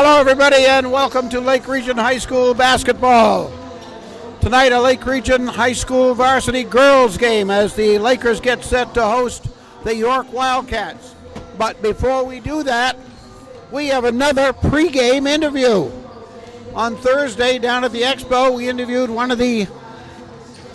Hello, everybody, and welcome to Lake Region High School basketball. Tonight, a Lake Region High School varsity girls game as the Lakers get set to host the York Wildcats. But before we do that, we have another pregame interview. On Thursday, down at the Expo, we interviewed one of the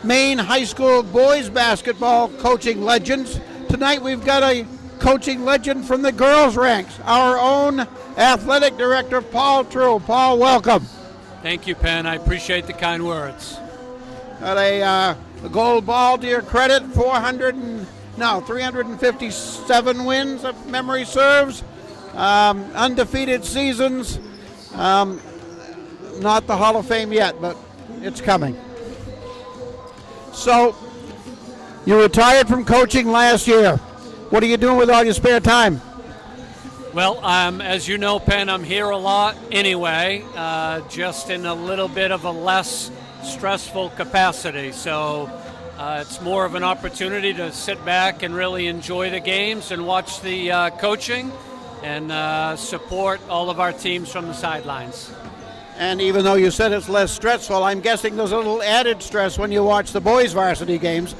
Maine high school boys basketball coaching legends. Tonight, we've got a coaching legend from the girls' ranks, our own athletic director, Paul True. Paul, welcome. Thank you, Penn. I appreciate the kind words. Got a gold ball to your credit, 357 wins, if memory serves. Undefeated seasons. Not the Hall of Fame yet, but it's coming. So, you retired from coaching last year. What are you doing with all your spare time? Well, as you know, Penn, I'm here a lot anyway, just in a little bit of a less stressful capacity. So it's more of an opportunity to sit back and really enjoy the games and watch the coaching and support all of our teams from the sidelines. And even though you said it's less stressful, I'm guessing there's a little added stress when you watch the boys' varsity games.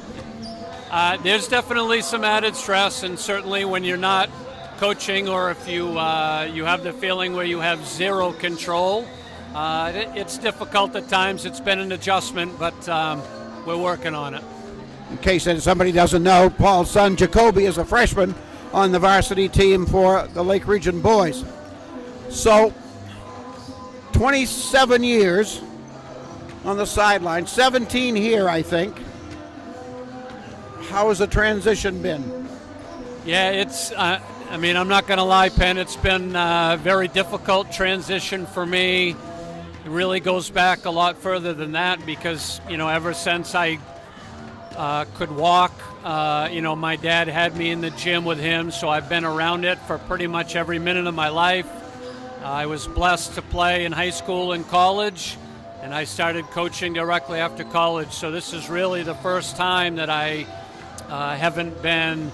There's definitely some added stress, and certainly when you're not coaching, or if you you have the feeling where you have zero control, it's difficult at times. It's been an adjustment, but we're working on it. In case somebody doesn't know, Paul's son Jacoby is a freshman on the varsity team for the Lake Region boys. So 27 years on the sideline, 17 here, I think. How has the transition been? Yeah, it's I'm not going to lie, Penn. It's been a very difficult transition for me. It really goes back a lot further than that because, ever since I could walk My dad had me in the gym with him, so I've been around it for pretty much every minute of my life. I was blessed to play in high school and college, and I started coaching directly after college. So this is really the first time that I haven't been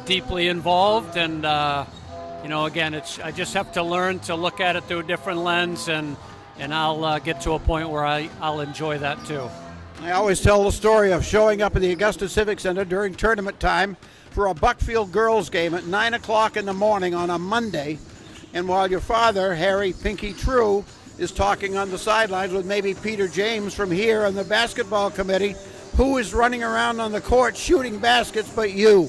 deeply involved. And again, I just have to learn to look at it through a different lens, and I'll get to a point where I'll enjoy that too. I always tell the story of showing up at the Augusta Civic Center during tournament time for a Buckfield girls game at 9 o'clock in the morning on a Monday. And while your father, Harry Pinky True, is talking on the sidelines with maybe Peter James from here on the basketball committee, who is running around on the court shooting baskets but you?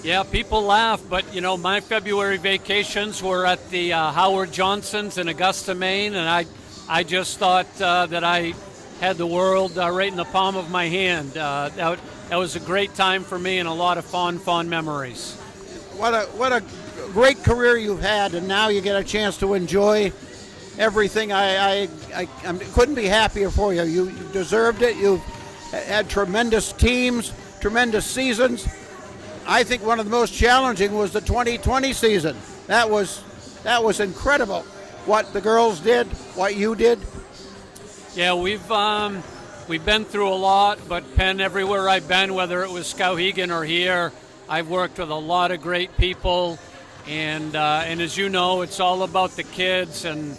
Yeah, people laugh, but my February vacations were at the Howard Johnson's in Augusta, Maine, and I just thought that I had the world right in the palm of my hand. That was a great time for me and a lot of fond memories. What a great career you've had, and now you get a chance to enjoy everything. I couldn't be happier for you. You deserved it. You've had tremendous teams, tremendous seasons. I think one of the most challenging was the 2020 season. That was incredible. What the girls did, what you did. Yeah, we've been through a lot, but Penn, everywhere I've been, whether it was Skowhegan or here, I've worked with a lot of great people, and as you know, it's all about the kids, and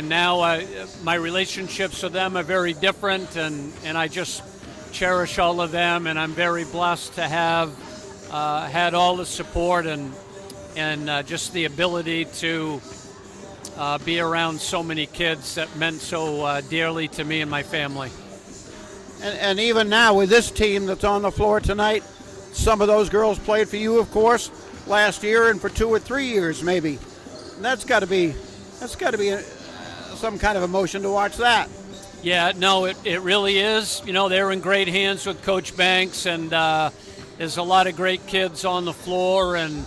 now my relationships with them are very different, and I just cherish all of them, and I'm very blessed to have had all the support and just the ability to be around so many kids that meant so dearly to me and my family. And even now with this team that's on the floor tonight, some of those girls played for you, of course, last year and for 2 or 3 years maybe. And that's got to be some kind of emotion to watch that. Yeah, no, it really is. They're in great hands with Coach Banks, and there's a lot of great kids on the floor, and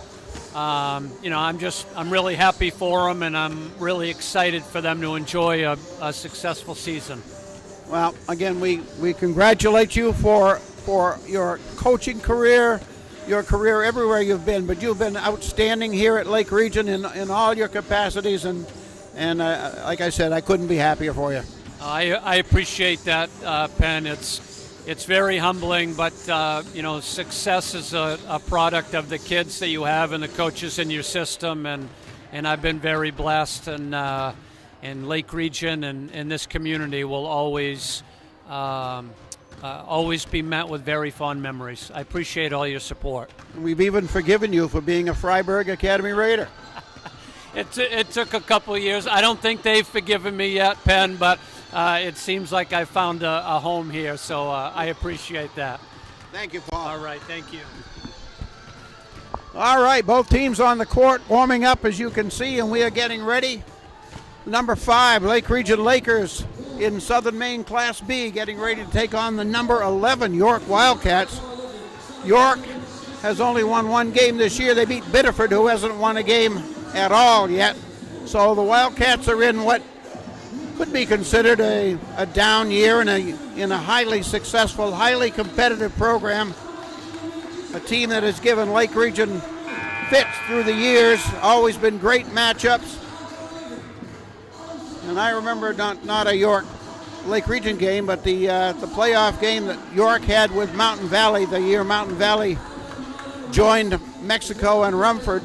I'm really happy for them, and I'm really excited for them to enjoy a successful season. Well, again, we congratulate you for your coaching career, your career everywhere you've been, but you've been outstanding here at Lake Region in all your capacities, and like I said, I couldn't be happier for you. I appreciate that, Penn. It's very humbling, but success is a product of the kids that you have and the coaches in your system, and I've been very blessed, and Lake Region and this community will always be met with very fond memories. I appreciate all your support. We've even forgiven you for being a Freiburg Academy Raider. It took a couple of years. I don't think they've forgiven me yet, Penn, but it seems like I found a home here, so I appreciate that. Thank you, Paul. All right, thank you. All right, both teams on the court warming up, as you can see, and we are getting ready. Number 5, Lake Region Lakers in Southern Maine Class B, getting ready to take on the number 11 York Wildcats. York has only won one game this year. They beat Biddeford, who hasn't won a game at all yet. So the Wildcats are in what could be considered a down year in a highly successful, highly competitive program. A team that has given Lake Region fits through the years, always been great matchups. And I remember not a York Lake Region game, but the playoff game that York had with Mountain Valley the year Mountain Valley joined Mexico and Rumford.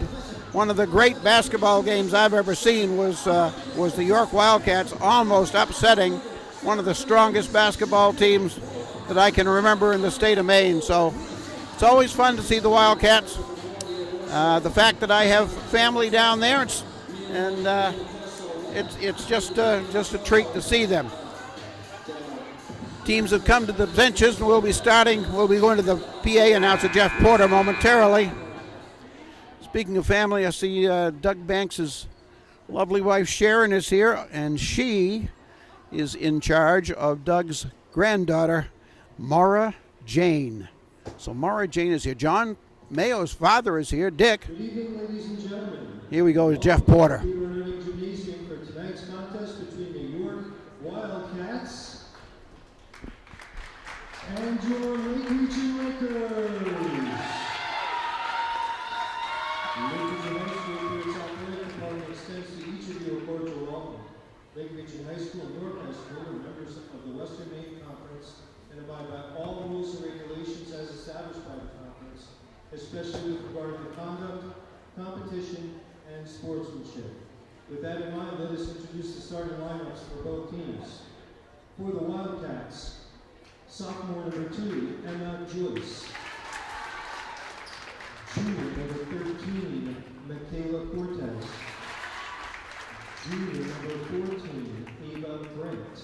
One of the great basketball games I've ever seen was the York Wildcats almost upsetting one of the strongest basketball teams that I can remember in the state of Maine. So it's always fun to see the Wildcats. The fact that I have family down there, it's just a treat to see them. Teams have come to the benches, and we'll be going to the PA announcer, Jeff Porter, momentarily. Speaking of family, I see Doug Banks' lovely wife Sharon is here, and she is in charge of Doug's granddaughter, Mara Jane. So Mara Jane is here. John Mayo's father is here, Dick. Good evening, ladies and gentlemen. Here we go with Jeff Porter. We were learning gymnasium for tonight's contest between the York Wildcats and your Lake Region Lakers. Lake Region High School and York High School are members of the Western Maine Conference and abide by all the rules and regulations as established by the conference, especially with regard to conduct, competition, and sportsmanship. With that in mind, let us introduce the starting lineups for both teams. For the Wildcats, sophomore number 2, Emma Joyce. Junior number 13, Michaela Cortez. Junior number 14, Ava Brent.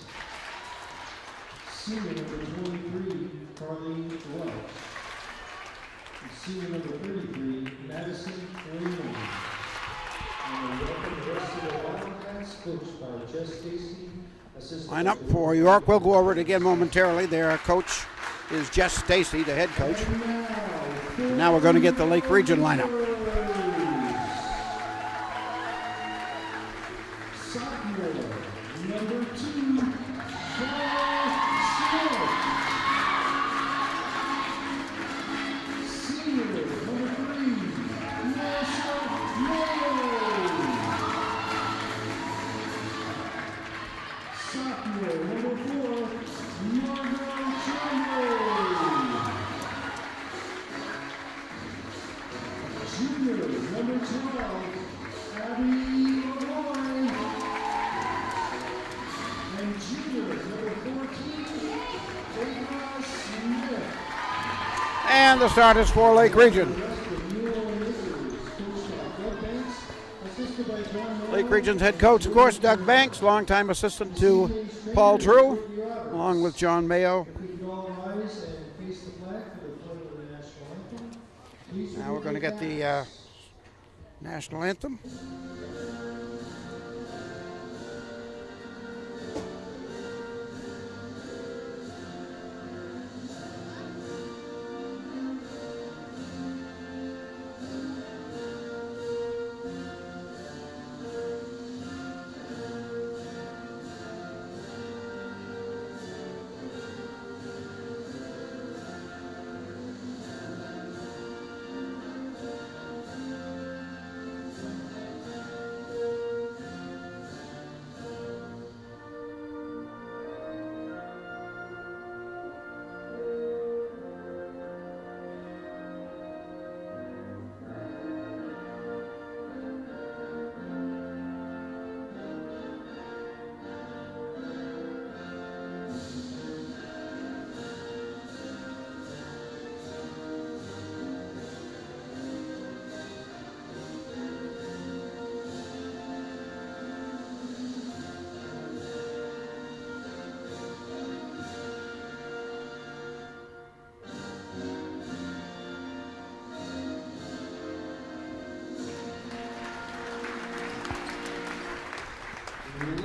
Senior number 23, Carly Welch. And senior number 33, Madison Raymond. And we welcome the rest of the Wildcats, coached by Jess Stacy. Lineup for York. We'll go over it again momentarily. Their coach is Jess Stacy, the head coach. Now we're going to get the Lake Region lineup. Sophomore, number 2, Paul Smith. Senior, number 3, Melissa Lowe. Sophomore, number 4, Margot Chambers. Junior, number 12, Abby Leroy. And junior, number 14, Ava Smith. And the starters for Lake Region. Lake Region's head coach, of course, Doug Banks, longtime assistant to Paul Drew, along with John Mayo. Now we're going to get the national anthem.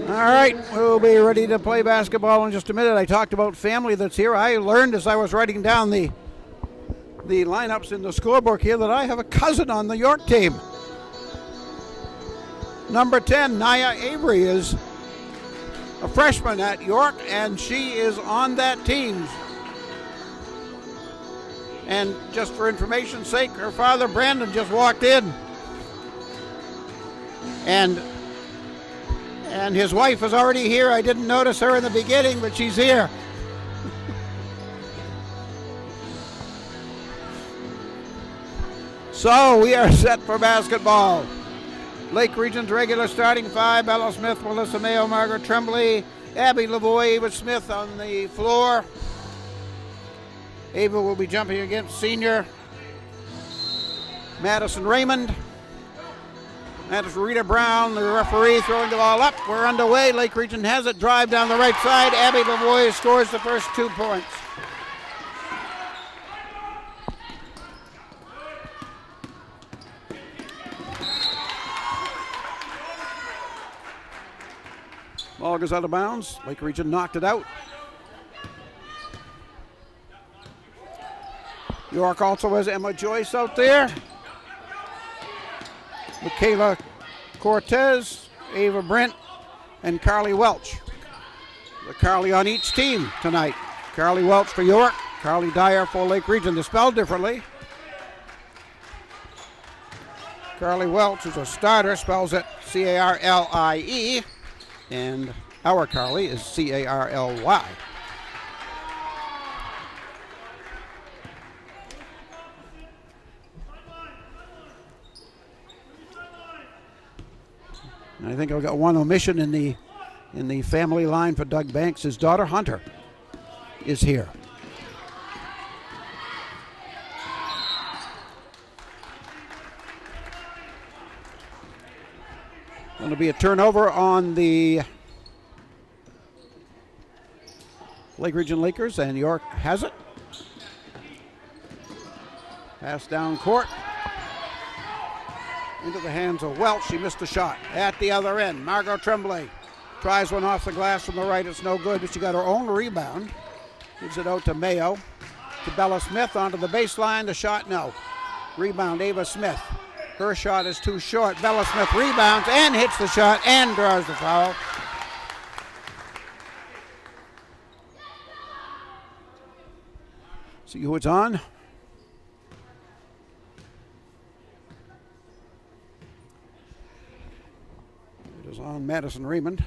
All right, we'll be ready to play basketball in just a minute. I talked about family that's here. I learned as I was writing down the lineups in the scorebook here that I have a cousin on the York team. Number 10, Naya Avery, is a freshman at York, and she is on that team. And just for information's sake, her father, Brandon, just walked in. And his wife is already here. I didn't notice her in the beginning, but she's here. So we are set for basketball. Lake Region's regular starting 5, Ella Smith, Melissa Mayo, Margaret Tremblay, Abby Lavoie, Ava Smith on the floor. Ava will be jumping against senior Madison Raymond. That is Rita Brown, the referee, throwing the ball up. We're underway. Lake Region has it. Drive down the right side. Abby Lavoie scores the first 2 points. Ball goes out of bounds. Lake Region knocked it out. York also has Emma Joyce out there. Michaela Cortez, Ava Brent, and Carly Welch. The Carly on each team tonight. Carly Welch for York, Carly Dyer for Lake Region. They're spelled differently. Carly Welch is a starter, spells it C-A-R-L-I-E. And our Carly is Carly. And I think I've got one omission in the family line for Doug Banks. His daughter Hunter is here. Going to be a turnover on the Lake Region Lakers, and York has it. Pass down court. Into the hands of Welch. She missed the shot. At the other end, Margot Tremblay tries one off the glass from the right. It's no good, but she got her own rebound. Gives it out to Mayo. To Bella Smith onto the baseline. The shot, no. Rebound, Ava Smith. Her shot is too short. Bella Smith rebounds and hits the shot and draws the foul. See who it's on. It is on Madison Raymond.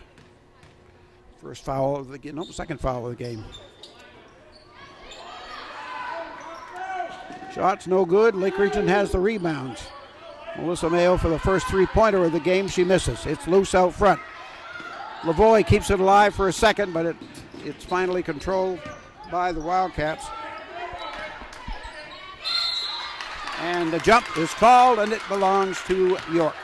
First foul of the game. No, second foul of the game. Shot's no good. Lake Region has the rebounds. Melissa Mayo for the first three-pointer of the game. She misses. It's loose out front. Lavoie keeps it alive for a second, but it's finally controlled by the Wildcats. And the jump is called, and it belongs to York.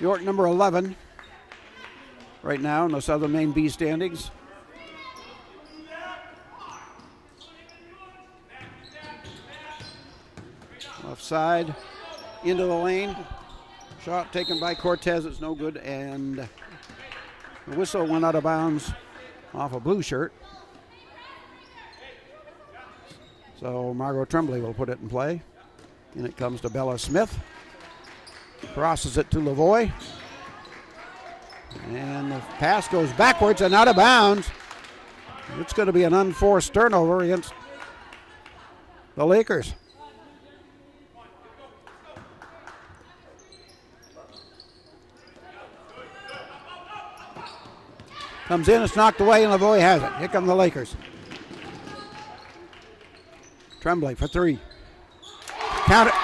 York number 11 right now in the Southern Maine B standings. Left side, into the lane. Shot taken by Cortez. It's no good, and the whistle went out of bounds off a blue shirt. So Margot Tremblay will put it in play. And it comes to Bella Smith. Crosses it to Lavoie. And the pass goes backwards and out of bounds. It's going to be an unforced turnover against the Lakers. Comes in, it's knocked away, and Lavoie has it. Here come the Lakers. Tremblay for three. Count it.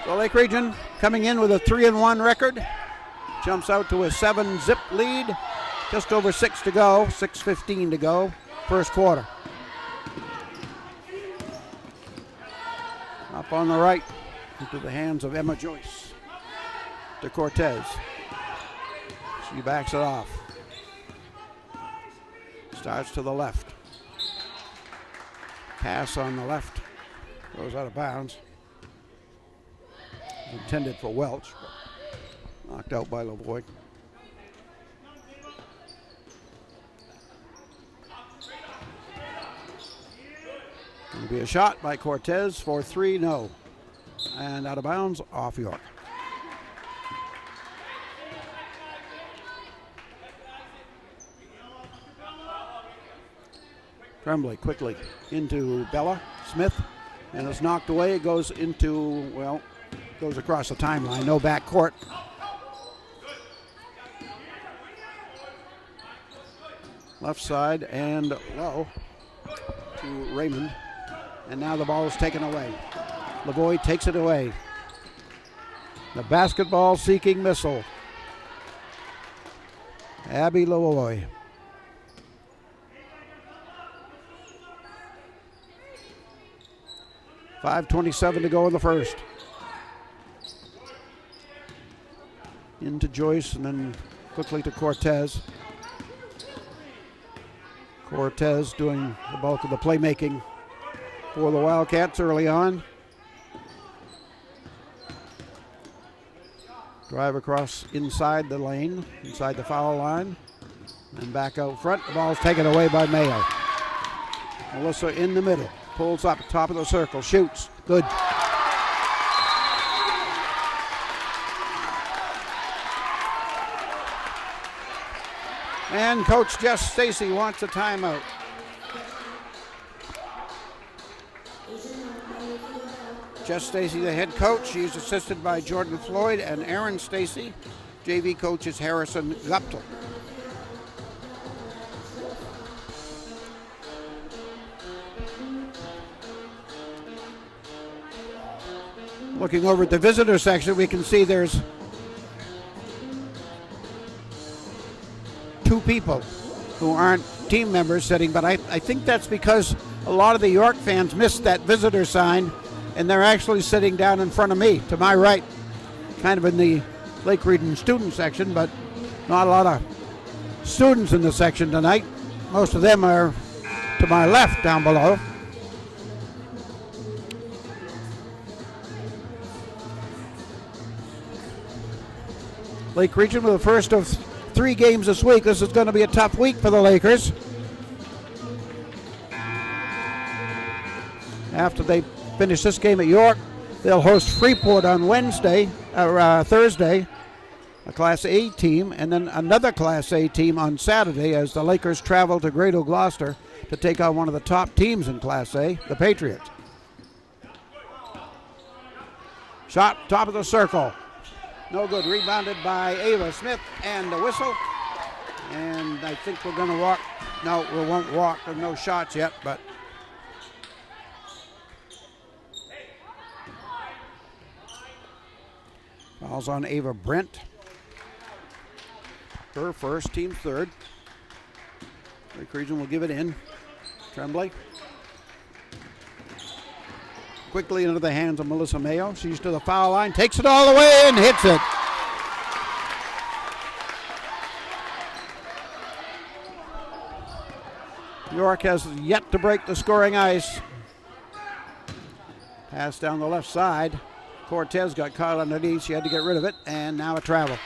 So Lake Region coming in with a 3-1 record. Jumps out to a 7-zip lead. Just over 6 to go, 6:15 to go, first quarter. Up on the right, into the hands of Emma Joyce. To Cortez. She backs it off. Starts to the left. Pass on the left. Goes out of bounds. Intended for Welch. Knocked out by Lavoie. Going to be a shot by Cortez for three, no. And out of bounds, off York. Tremblay quickly into Bella Smith, and it's knocked away. It goes into, well, goes across the timeline. No backcourt. Left side and low to Raymond. And now the ball is taken away. Lavoie takes it away. The basketball-seeking missile. Abby Lavoie. .5:27 to go in the first. Into Joyce and then quickly to Cortez. Cortez doing the bulk of the playmaking for the Wildcats early on. Drive across inside the lane, inside the foul line, and back out front. The ball's taken away by Mayo. Melissa in the middle. Pulls up, top of the circle, shoots. Good. And Coach Jess Stacy wants a timeout. Jess Stacy, the head coach. She's assisted by Jordan Floyd and Aaron Stacy. JV coach is Harrison Guptill. Looking over at the visitor section, we can see there's 2 people who aren't team members sitting, but I think that's because a lot of the York fans missed that visitor sign, and they're actually sitting down in front of me, to my right, kind of in the Lake Region student section, but not a lot of students in the section tonight. Most of them are to my left down below. Lake Region with the first of 3 games this week. This is going to be a tough week for the Lakers. After they finish this game at York, they'll host Freeport on Thursday, a Class A team, and then another Class A team on Saturday as the Lakers travel to Great Oak Gloucester to take on one of the top teams in Class A, the Patriots. Shot, top of the circle. No good. Rebounded by Ava Smith, and the whistle. And I think we're going to walk. No, we won't walk. There's no shots yet, but foul's on Ava Brent. Her first, team third. Lake Region will give it in. Tremblay. Quickly into the hands of Melissa Mayo. She's to the foul line, takes it all the way and hits it. York has yet to break the scoring ice. Pass down the left side. Cortez got caught underneath. She had to get rid of it, and now a travel.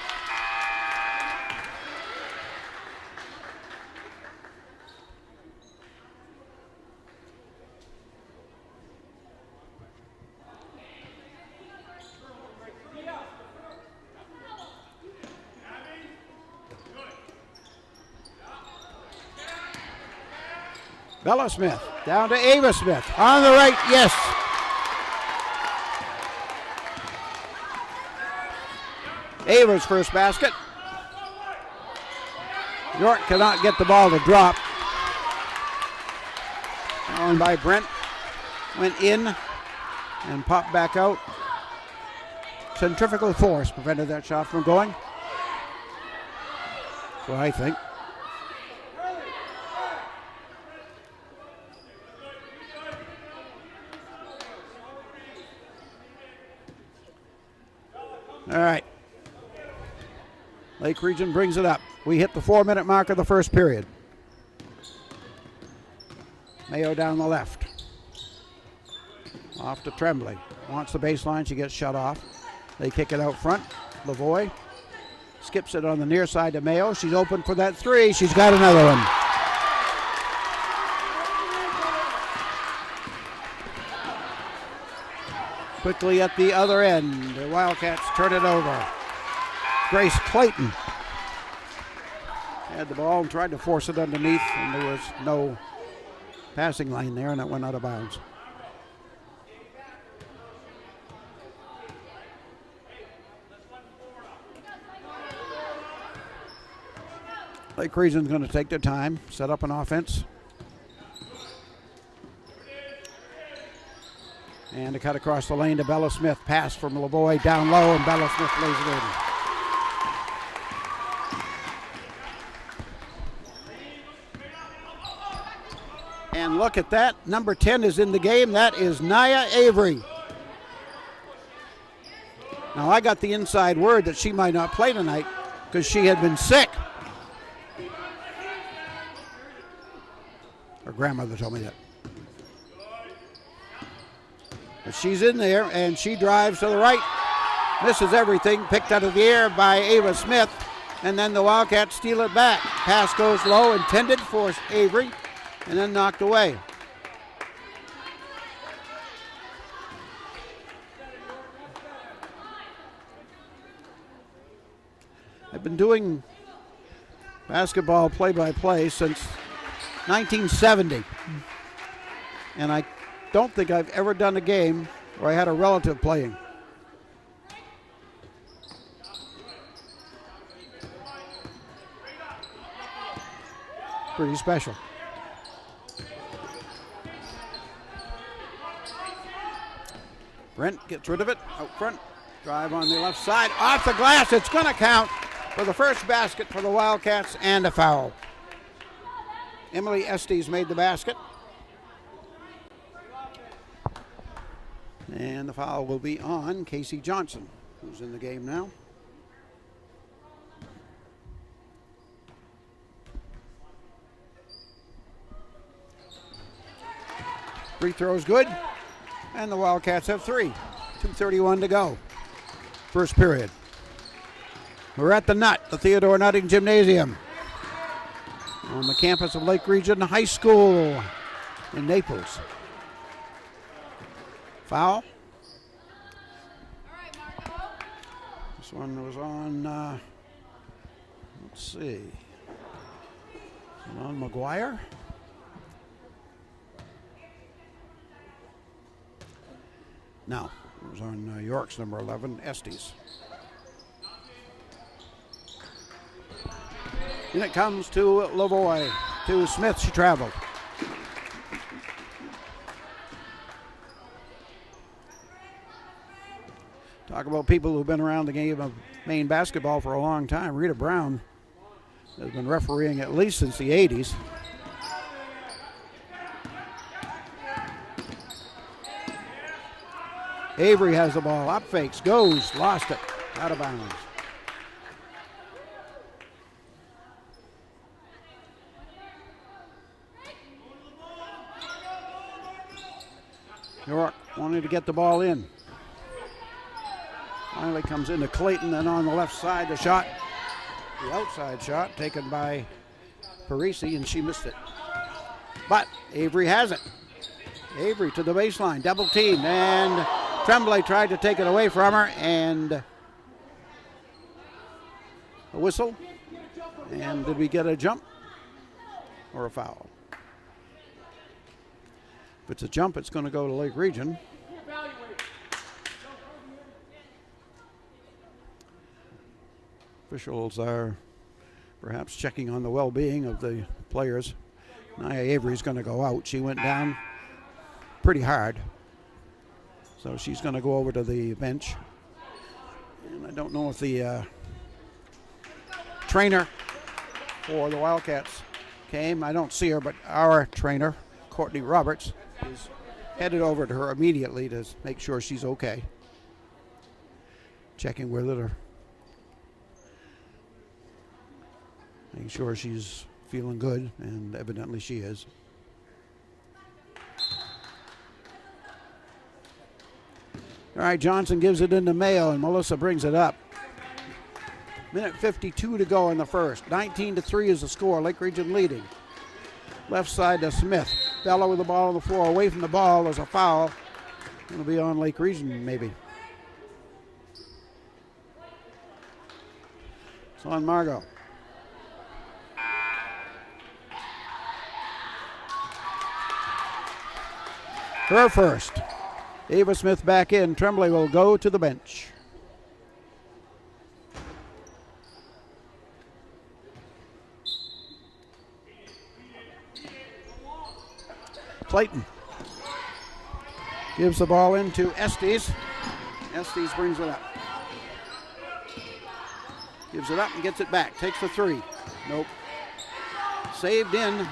Bella Smith down to Ava Smith on the right, yes. Ava's first basket. York cannot get the ball to drop. On by Brent. Went in and popped back out. Centrifugal force prevented that shot from going. That's what I think. All right. Lake Region brings it up. We hit the 4-minute mark of the first period. Mayo down the left. Off to Tremblay. Wants the baseline. She gets shut off. They kick it out front. Lavoie skips it on the near side to Mayo. She's open for that 3. She's got another one. Quickly at the other end, the Wildcats turn it over. Grace Clayton had the ball and tried to force it underneath, and there was no passing lane there, and it went out of bounds. Lake Region's going to take their time, set up an offense. And to cut across the lane to Bella Smith. Pass from Lavoie down low, and Bella Smith lays it in. And look at that. Number 10 is in the game. That is Nia Avery. Now, I got the inside word that she might not play tonight because she had been sick. Her grandmother told me that. But she's in there, and she drives to the right. Misses everything. Picked out of the air by Ava Smith. And then the Wildcats steal it back. Pass goes low, intended for Avery, and then knocked away. I've been doing basketball play-by-play since 1970. And I don't think I've ever done a game where I had a relative playing. Pretty special. Brent gets rid of it out front. Drive on the left side. Off the glass. It's going to count for the first basket for the Wildcats and a foul. Emily Estes made the basket. And the foul will be on Casey Johnson, who's in the game now. Free throw's good, and the Wildcats have 3. 2:31 to go. First period. We're at the Nut, the Theodore Nutting Gymnasium, on the campus of Lake Region High School in Naples. Foul. This one was on, let's see, on McGuire. No, it was on York's number 11, Estes. Then it comes to Lavoie, to Smith. She traveled. Talk about people who've been around the game of Maine basketball for a long time. Rita Brown has been refereeing at least since the 80s. Avery has the ball, up fakes, goes, lost it, out of bounds. York wanting to get the ball in. Finally comes into Clayton, and on the left side, the shot, the outside shot taken by Parisi, and she missed it. But Avery has it. Avery to the baseline, double team, and Tremblay tried to take it away from her, and a whistle. And did we get a jump or a foul? If it's a jump, it's going to go to Lake Region. Officials are perhaps checking on the well-being of the players. Nia Avery's going to go out. She went down pretty hard. So she's going to go over to the bench. And I don't know if the trainer for the Wildcats came. I don't see her, but our trainer, Courtney Roberts, is headed over to her immediately to make sure she's okay. Checking with her. Making sure she's feeling good, and evidently she is. All right, Johnson gives it into Mayo, and Melissa brings it up. Minute 52 to go in the first. 19-3 is the score. Lake Region leading. Left side to Smith. Bella with the ball on the floor. Away from the ball. There's a foul. It'll be on Lake Region, maybe. It's on Margot. Her first. Ava Smith back in. Tremblay will go to the bench. Clayton gives the ball into Estes. Estes brings it up. Gives it up and gets it back. Takes the three. Nope. Saved in.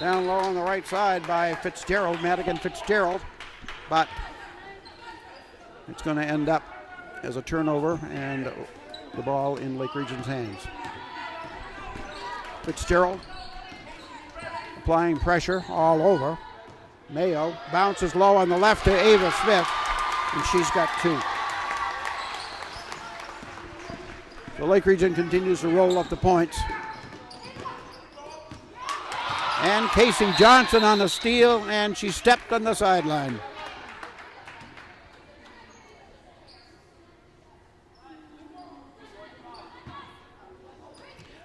Down low on the right side by Fitzgerald, Madigan Fitzgerald. But it's going to end up as a turnover and the ball in Lake Region's hands. Fitzgerald applying pressure all over. Mayo bounces low on the left to Ava Smith, and she's got two. So Lake Region continues to roll up the points. And Casey Johnson on the steal, and she stepped on the sideline.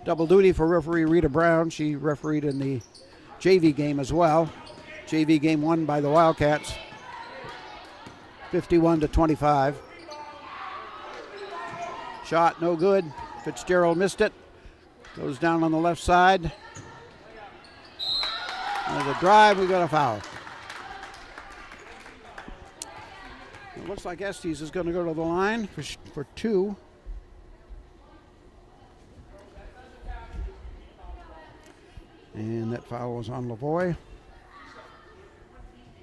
Double duty for referee Rita Brown. She refereed in the JV game as well. JV game won by the Wildcats, 51-25. Shot no good. Fitzgerald missed it. Goes down on the left side. There's a drive. We got a foul. It looks like Estes is going to go to the line for two. And that foul was on Lavoie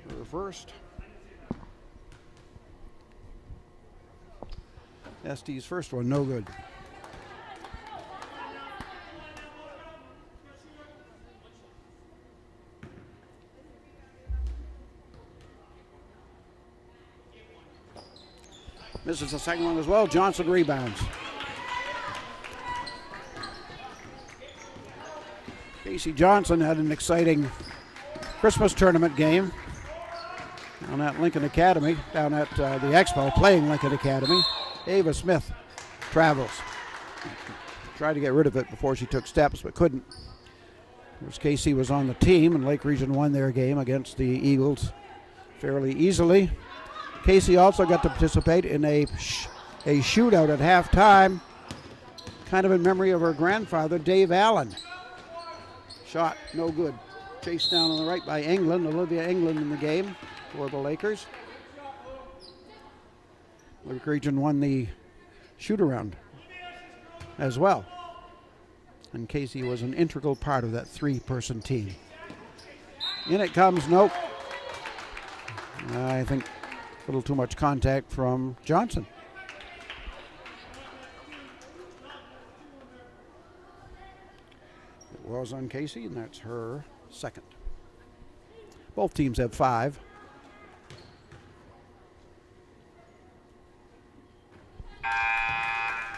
for the first. Estes' first one, no good. Misses the second one as well. Johnson rebounds. Casey Johnson had an exciting Christmas tournament game down at Lincoln Academy, down at the Expo, playing Lincoln Academy. Ava Smith travels. Tried to get rid of it before she took steps, but couldn't. Of course, Casey was on the team, and Lake Region won their game against the Eagles fairly easily. Casey also got to participate in a shootout at halftime, kind of in memory of her grandfather, Dave Allen. Shot no good. Chased down on the right by England, Olivia England in the game for the Lakers. Lake Region won the shoot-around as well. And Casey was an integral part of that three-person team. In it comes, nope. I think a little too much contact from Johnson. It was on Casey, and that's her second. Both teams have 5.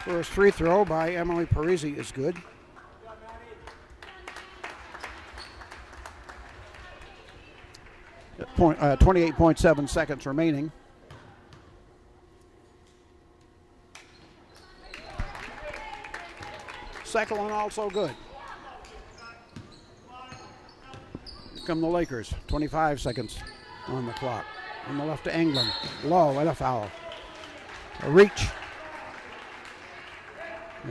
First free throw by Emily Parisi is good. At 28.7 seconds remaining. Second one also good. Here come the Lakers. 25 seconds on the clock. On the left to England. Low and a foul. A reach.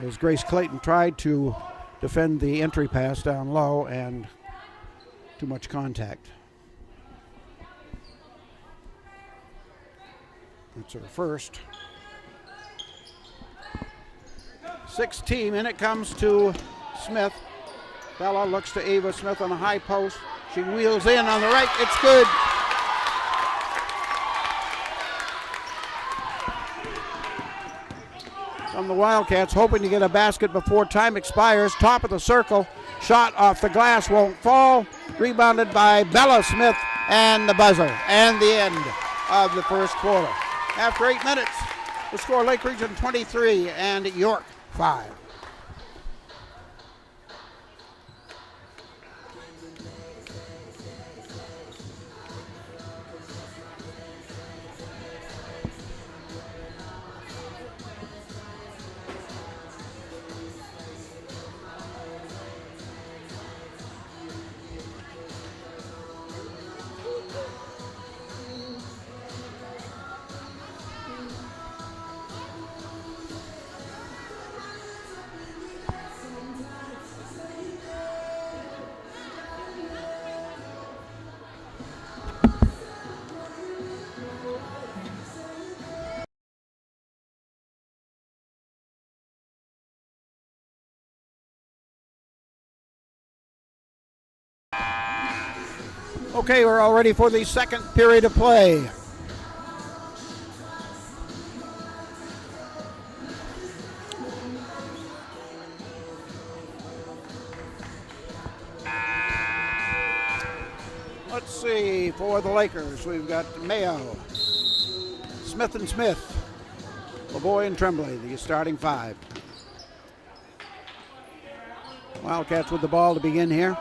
As Grace Clayton tried to defend the entry pass down low, and too much contact. That's her first. 16, and it comes to Smith. Bella looks to Ava Smith on a high post. She wheels in on the right. It's good. From the Wildcats, hoping to get a basket before time expires. Top of the circle. Shot off the glass, won't fall. Rebounded by Bella Smith, and the buzzer. And the end of the first quarter. After 8 minutes, the score Lake Region 23 and York 5. Okay, we're all ready for the second period of play. Let's see, for the Lakers, we've got Mayo, Smith and Smith, Lavoie and Tremblay, the starting 5. Wildcats with the ball to begin here.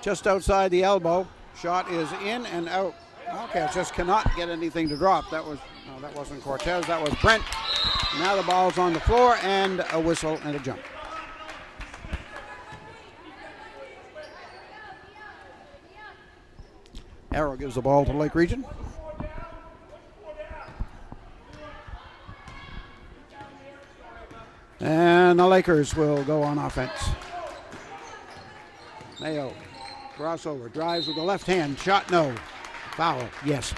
Just outside the elbow. Shot is in and out. Wildcats just cannot get anything to drop. That wasn't Cortez, that was Brent. Now the ball's on the floor, and a whistle and a jump. Arrow gives the ball to Lake Region. And the Lakers will go on offense. Mayo, crossover, drives with the left hand, shot no. Foul, yes.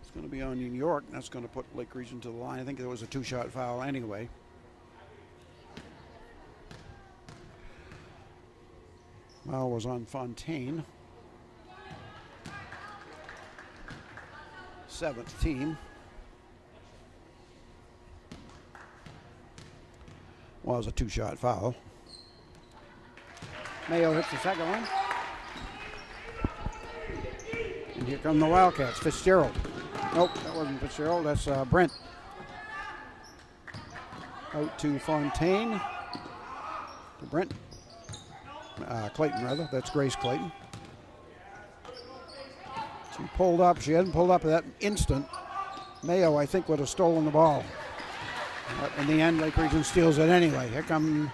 It's going to be on New York. That's going to put Lake Region to the line. I think there was a 2-shot foul anyway. Foul was on Fontaine. 7th team. Was a 2-shot foul. Mayo hits the second one. And here come the Wildcats. Fitzgerald. Nope, that wasn't Fitzgerald. That's Brent. Out to Fontaine. To Brent. Clayton, rather. That's Grace Clayton. She pulled up. She hadn't pulled up at that instant. Mayo, I think, would have stolen the ball. But in the end, Lake Region steals it anyway. Here come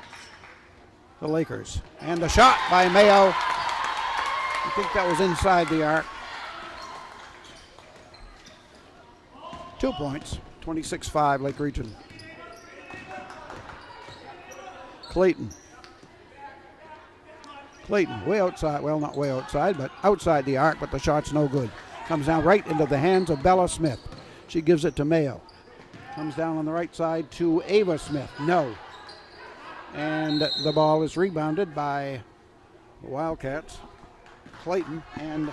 the Lakers. And the shot by Mayo. I think that was inside the arc. 2 points. 26-5, Lake Region. Clayton. Clayton way outside, well, not way outside, but outside the arc, but the shot's no good. Comes down right into the hands of Bella Smith. She gives it to Mayo. Comes down on the right side to Ava Smith. No. And the ball is rebounded by the Wildcats. Clayton, and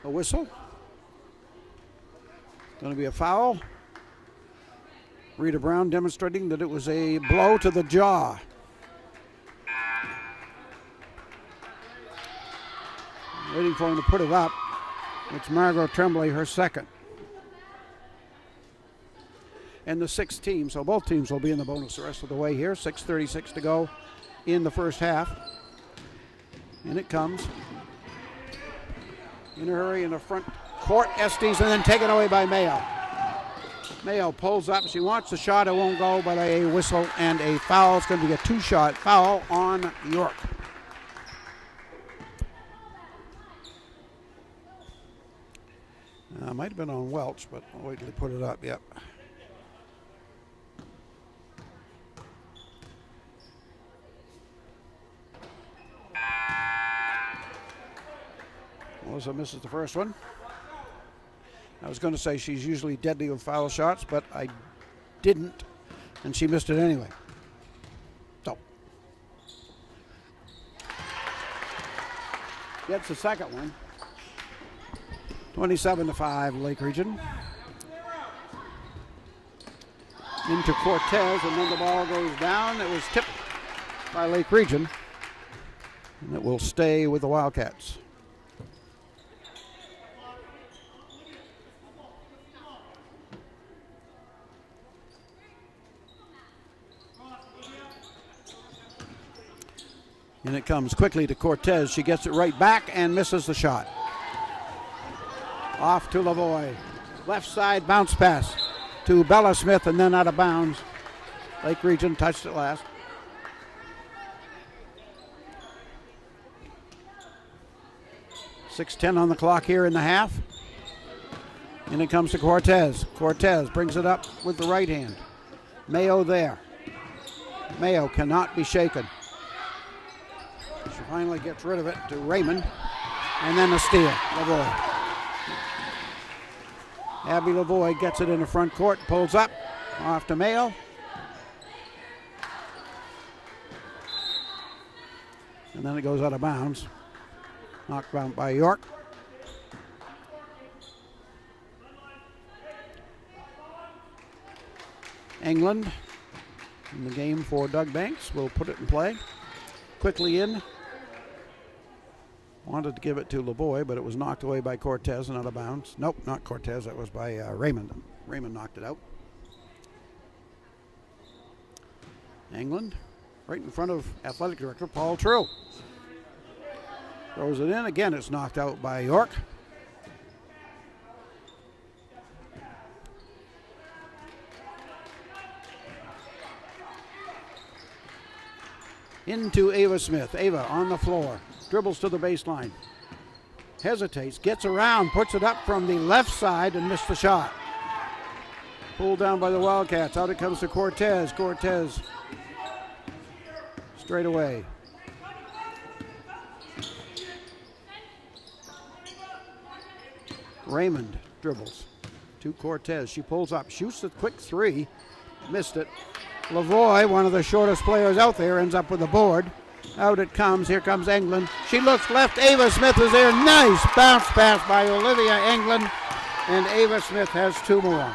a whistle. Going to be a foul. Rita Brown demonstrating that it was a blow to the jaw. Waiting for him to put it up. It's Margot Tremblay, her second. And the 6th team, so both teams will be in the bonus the rest of the way here. 6:36 to go in the first half. And it comes. In a hurry in the front court, Estes, and then taken away by Mayo. Mayo pulls up. She wants the shot. It won't go, but a whistle and a foul. It's going to be a 2-shot foul on York. Might have been on Welch, but I'll wait till they put it up. Yep. Melissa misses the first one. I was going to say she's usually deadly with foul shots, but I didn't, and she missed it anyway. So. Gets the second one. 27-5, Lake Region. Into Cortez, and then the ball goes down. It was tipped by Lake Region, and it will stay with the Wildcats. And it comes quickly to Cortez. She gets it right back and misses the shot. Off to Lavoie. Left side bounce pass to Bella Smith and then out of bounds. Lake Region touched it last. .6:10 on the clock here in the half. And it comes to Cortez. Cortez brings it up with the right hand. Mayo there. Mayo cannot be shaken. She finally gets rid of it to Raymond. And then a steal. Lavoie. Abby Lavoie gets it in the front court, pulls up, off to Mayo. And then it goes out of bounds. Knocked out by York. England in the game for Doug Banks will put it in play. Quickly in. Wanted to give it to Lavoie, but it was knocked away by Cortez and out of bounds. Nope, not Cortez. That was by Raymond. Raymond knocked it out. England, right in front of athletic director Paul True. Throws it in. Again, it's knocked out by York. into Ava Smith. Ava on the floor, dribbles to the baseline, hesitates, gets around, puts it up from the left side and missed the shot. Pulled down by the Wildcats. Out it comes to Cortez. Cortez straight away. Raymond dribbles to Cortez. She pulls up, shoots a quick three, missed it. Lavoie, one of the shortest players out there, ends up with the board. Out it comes. Here comes England. She looks left. Ava Smith is there. Nice bounce pass by Olivia England. And Ava Smith has two more.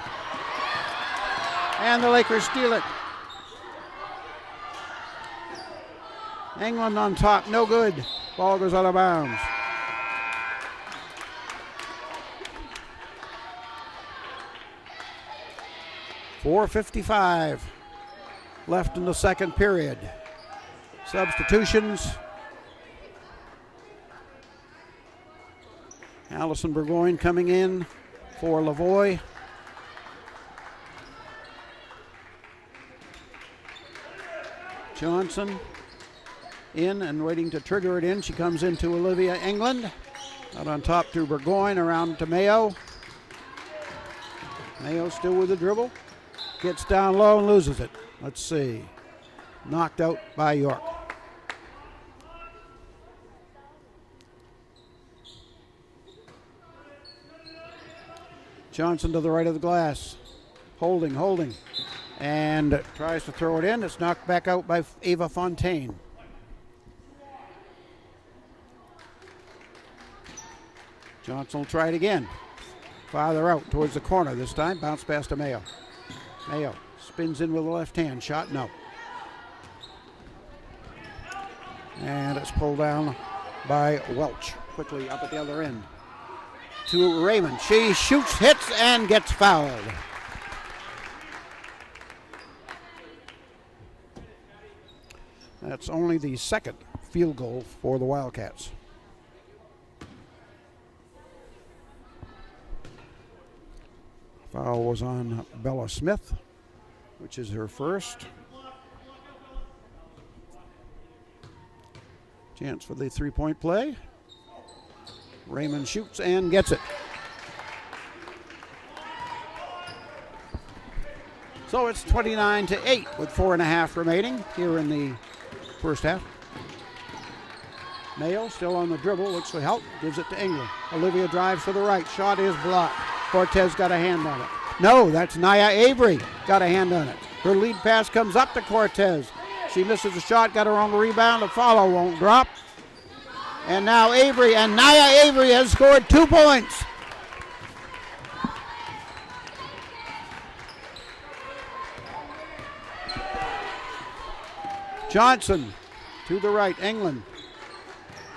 And the Lakers steal it. England on top. No good. Ball goes out of bounds. .4:55 left in the second period. Substitutions. Allison Burgoyne coming in for Lavoie. Johnson in and waiting to trigger it in. She comes into Olivia England. Out on top to Burgoyne, around to Mayo. Mayo still with the dribble. Gets down low and loses it. Let's see. Knocked out by York. Johnson to the right of the glass. Holding. And tries to throw it in. It's knocked back out by Ava Fontaine. Johnson will try it again. Farther out towards the corner this time. Bounce pass to Mayo. Mayo spins in with the left hand. Shot no. And it's pulled down by Welch. Quickly up at the other end. To Raymond. She shoots, hits, and gets fouled. That's only the second field goal for the Wildcats. Foul was on Bella Smith, which is her first. Chance for the three-point play. Raymond shoots and gets it. So it's 29-8 with 4.5 remaining here in the first half. Mayo still on the dribble, looks for help, gives it to England. Olivia drives to the right, shot is blocked. Cortez got a hand on it. No, that's Nia Avery got a hand on it. Her lead pass comes up to Cortez. She misses the shot, got her own rebound. The follow won't drop. And now Avery, and Nia Avery has scored 2 points. Johnson to the right, England.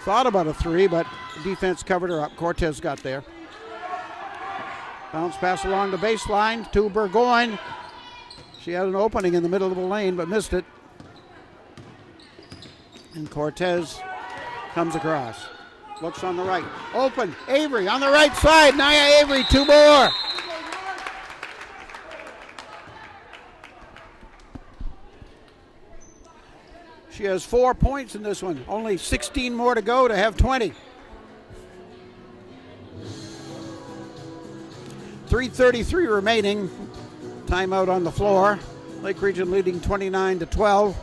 Thought about a three, but defense covered her up. Cortez got there. Bounce pass along the baseline to Burgoyne. She had an opening in the middle of the lane, but missed it. And Cortez comes across. Looks on the right. Open. Avery on the right side. Nia Avery, 2 more. She has 4 points in this one. Only 16 more to go to have 20. 3:33 remaining. Timeout on the floor. Lake Region leading 29-12.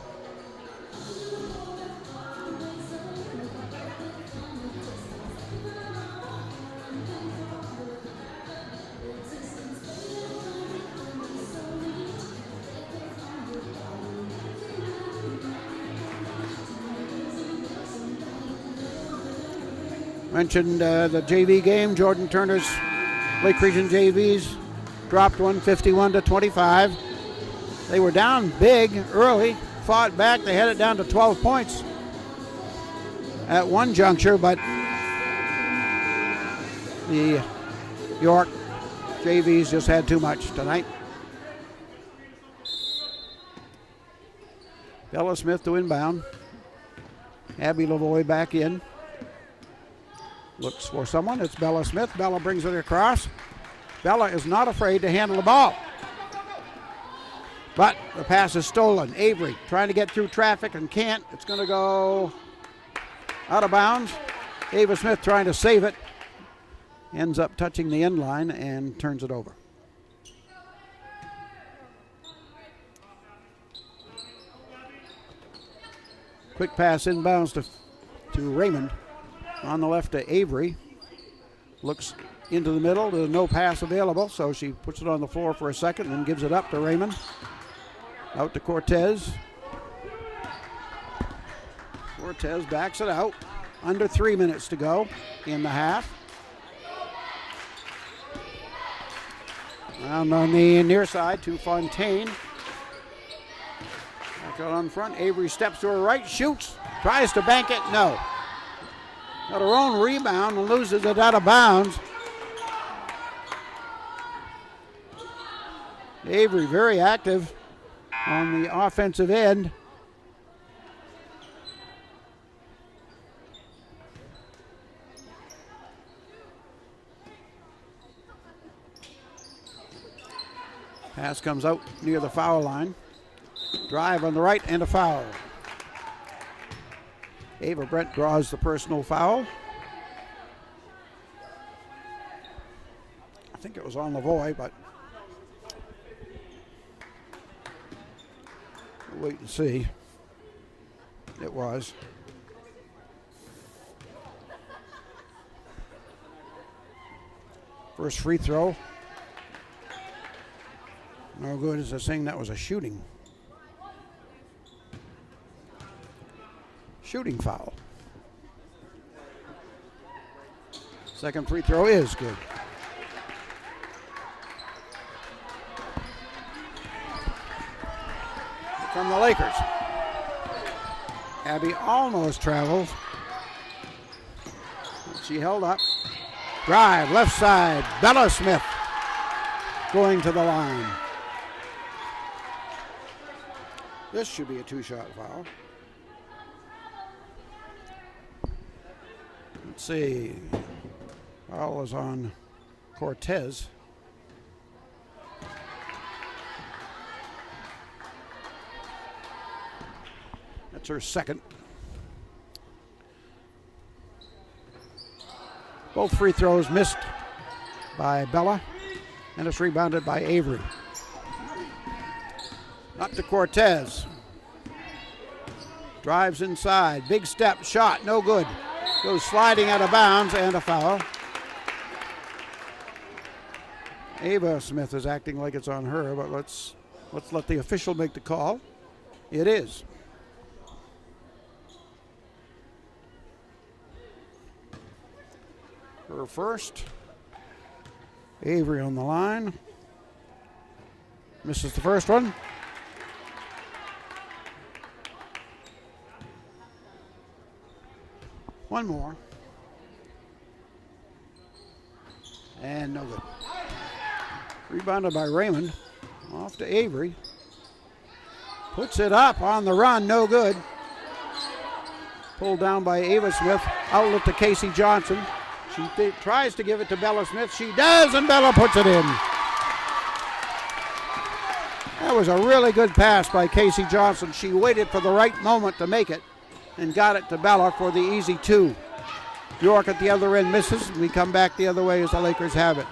Mentioned the JV game. Jordan Turner's Lake Region JVs dropped 151-25. They were down big early, fought back. They had it down to 12 points at one juncture, but the York JVs just had too much tonight. Bella Smith to inbound. Abby Lavoie back in. Looks for someone. It's Bella Smith. Bella brings it across. Bella is not afraid to handle the ball. But the pass is stolen. Avery trying to get through traffic and can't. It's going to go out of bounds. Ava Smith trying to save it. Ends up touching the end line and turns it over. Quick pass inbounds to Raymond. On the left to Avery. Looks into the middle. There's no pass available, so she puts it on the floor for a second and gives it up to Raymond. Out to Cortez. Cortez backs it out. Under 3 minutes to go in the half. Round on the near side to Fontaine. Back out on front. Avery steps to her right, shoots, tries to bank it. No. Got her own rebound and loses it out of bounds. Avery very active on the offensive end. Pass comes out near the foul line. Drive on the right and a foul. Ava Brent draws the personal foul. I think it was on Lavoie, but we'll wait and see. It was. First free throw. No good as they're saying that was a shooting foul. Second free throw is good. From the Lakers. Abby almost travels. She held up. Drive, left side. Bella Smith going to the line. This should be a two-shot foul. Let's see. Foul is on Cortez. That's her second. Both free throws missed by Bella, and it's rebounded by Avery. Up to Cortez. Drives inside. Big step, shot, no good. Goes sliding out of bounds and a foul. Ava Smith is acting like it's on her, but let's let the official make the call. It is. Her first. Avery on the line. Misses the first one. One more. And no good. Rebounded by Raymond. Off to Avery. Puts it up on the run, no good. Pulled down by Ava Smith. Outlet to Casey Johnson. She tries to give it to Bella Smith. She does, and Bella puts it in. That was a really good pass by Casey Johnson. She waited for the right moment to make it and got it to Bella for the easy two. York at the other end misses. We come back the other way as the Lakers have it.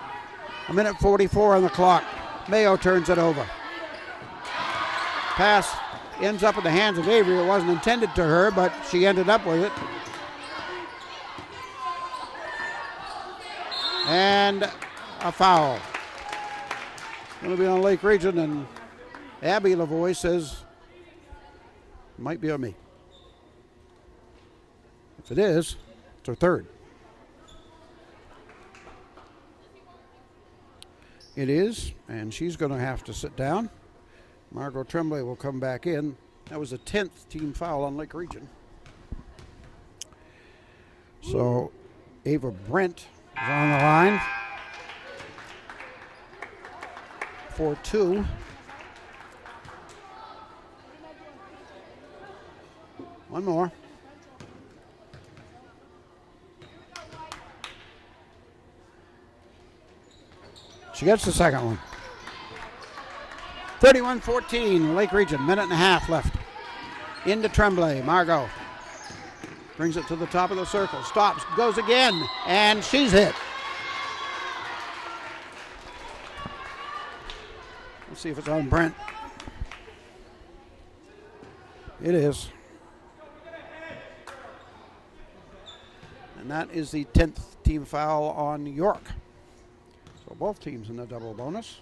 1:44 on the clock. Mayo turns it over. Pass ends up in the hands of Avery. It wasn't intended to her, but she ended up with it. And a foul. Going to be on Lake Region, and Abby Lavoie says, might be on me. If it is, it's her third. It is, and she's going to have to sit down. Margot Tremblay will come back in. That was the 10th team foul on Lake Region. So Ava Brent is on the line for two. One more. She gets the second one. 31-14, Lake Region, minute and a half left. Into Tremblay, Margot brings it to the top of the circle, stops, goes again, and she's hit. Let's see if it's on Brent. It is. And that is the 10th team foul on York. So both teams in the double bonus.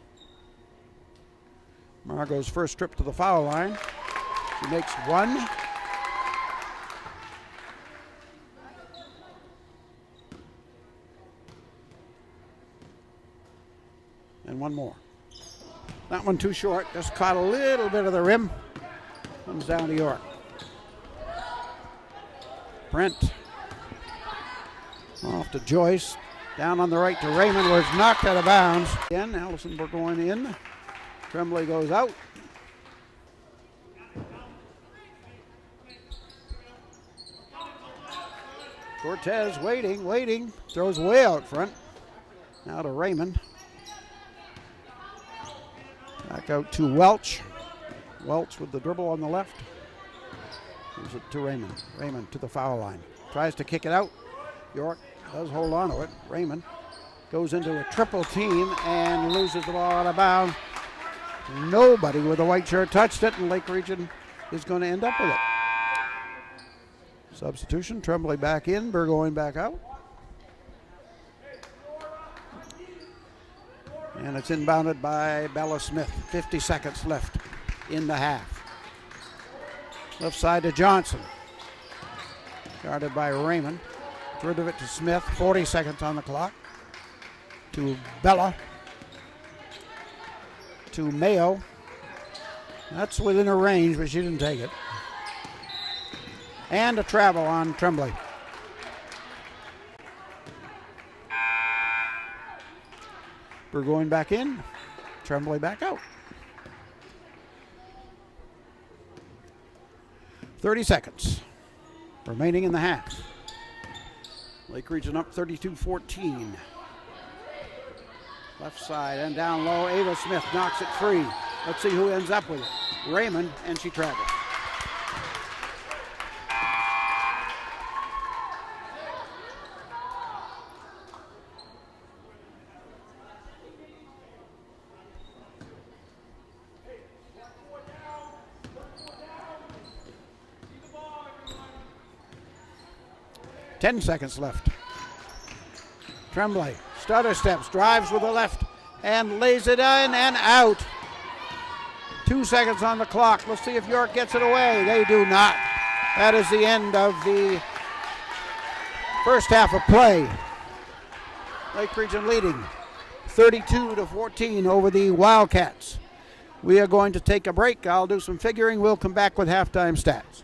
Margot's first trip to the foul line. She makes one. And one more. That one too short, just caught a little bit of the rim. Comes down to York. Brent. Off to Joyce. Down on the right to Raymond, where it's knocked out of bounds. Again, Allison Burgoyne in. Tremblay goes out. Cortez waiting. Throws way out front. Now to Raymond. Back out to Welch. Welch with the dribble on the left. Gives it to Raymond. Raymond to the foul line. Tries to kick it out. York does hold on to it. Raymond goes into a triple team and loses the ball out of bounds. Nobody with a white shirt touched it, and Lake Region is going to end up with it. Substitution, Tremblay back in, Burgoyne back out. And it's inbounded by Bella Smith. 50 seconds left in the half. Left side to Johnson. Guarded by Raymond. Rid of it to Smith. 40 seconds on the clock. To Bella. To Mayo. That's within her range, but she didn't take it. And a travel on Tremblay. Burgoyne back in. Tremblay back out. 30 seconds remaining in the half. Lake Region up 32-14. Left side and down low. Ava Smith knocks it free. Let's see who ends up with it. Raymond, and she travels. Ten seconds left. Tremblay, stutter steps, drives with the left, and lays it in and out. 2 seconds on the clock. Let's see if York gets it away. They do not. That is the end of the first half of play. Lake Region leading 32-14 over the Wildcats. We are going to take a break. I'll do some figuring. We'll come back with halftime stats.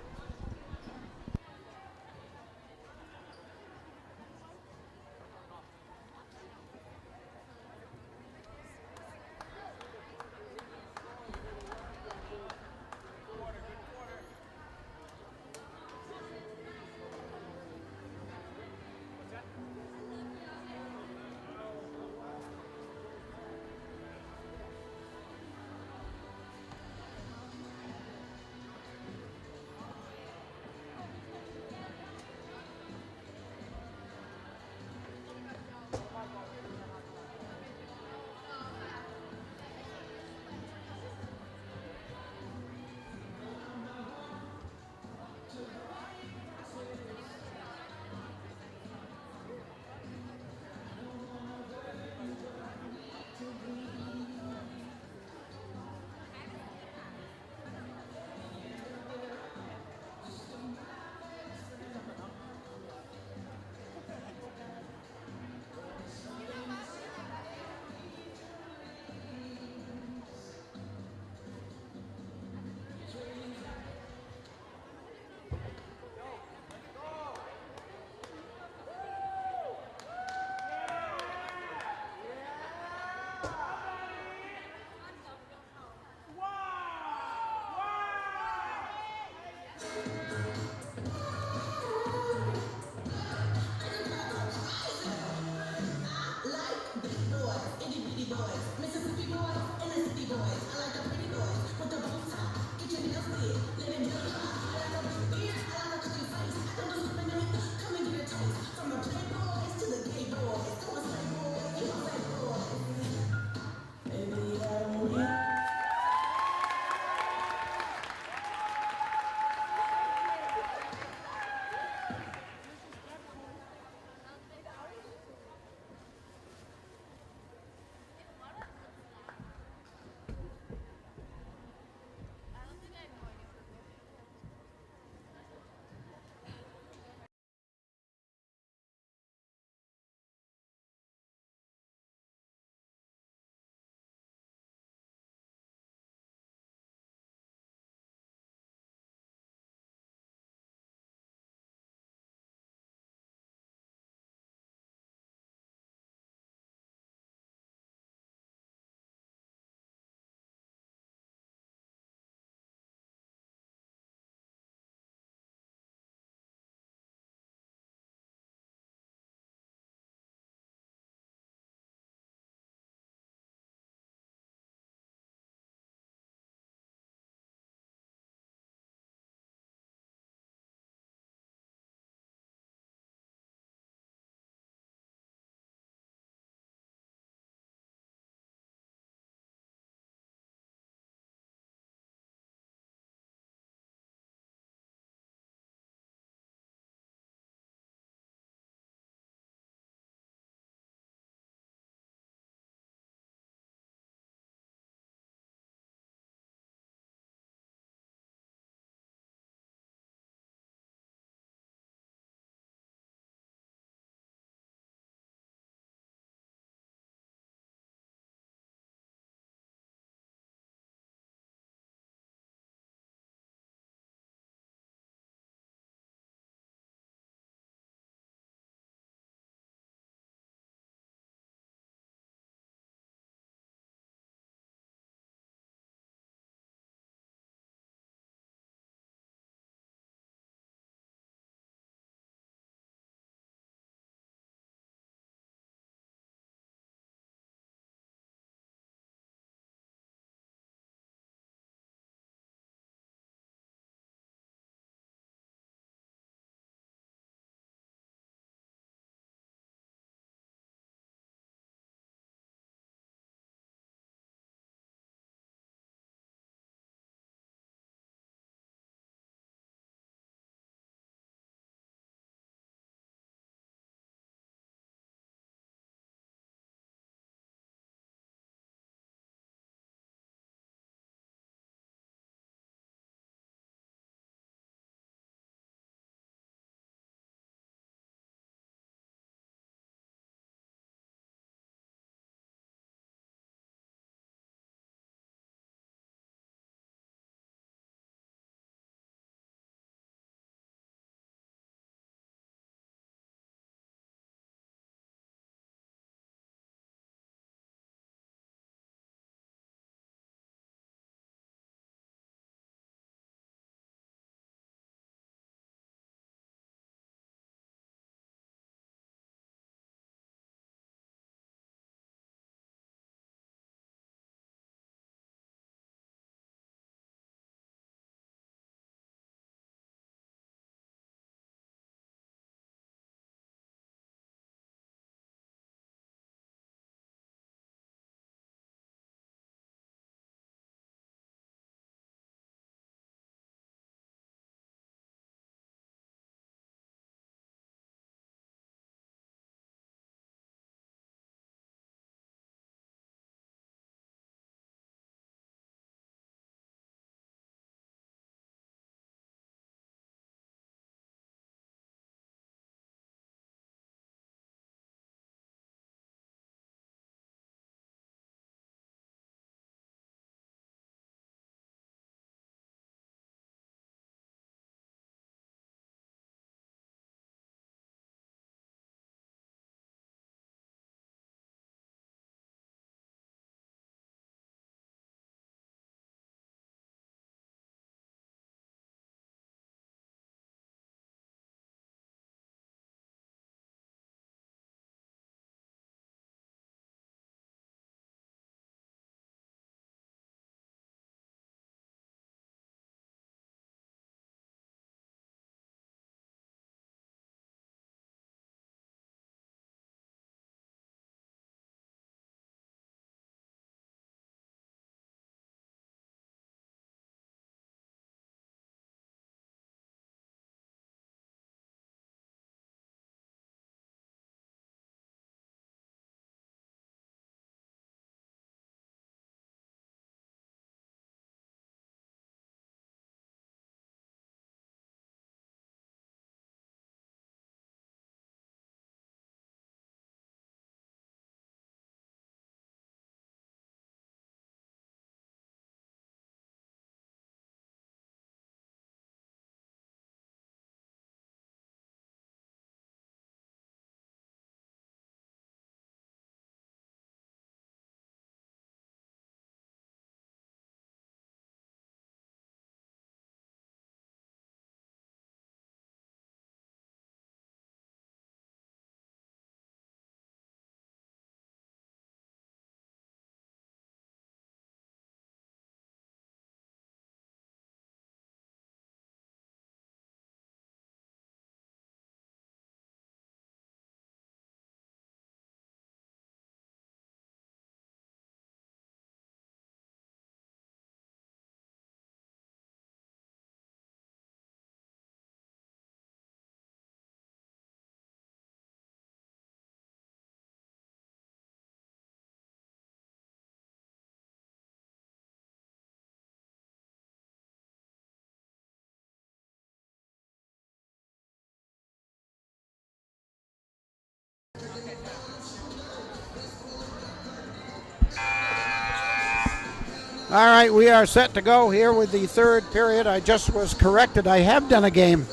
All right, we are set to go here with the third period. I just was corrected. I have done a game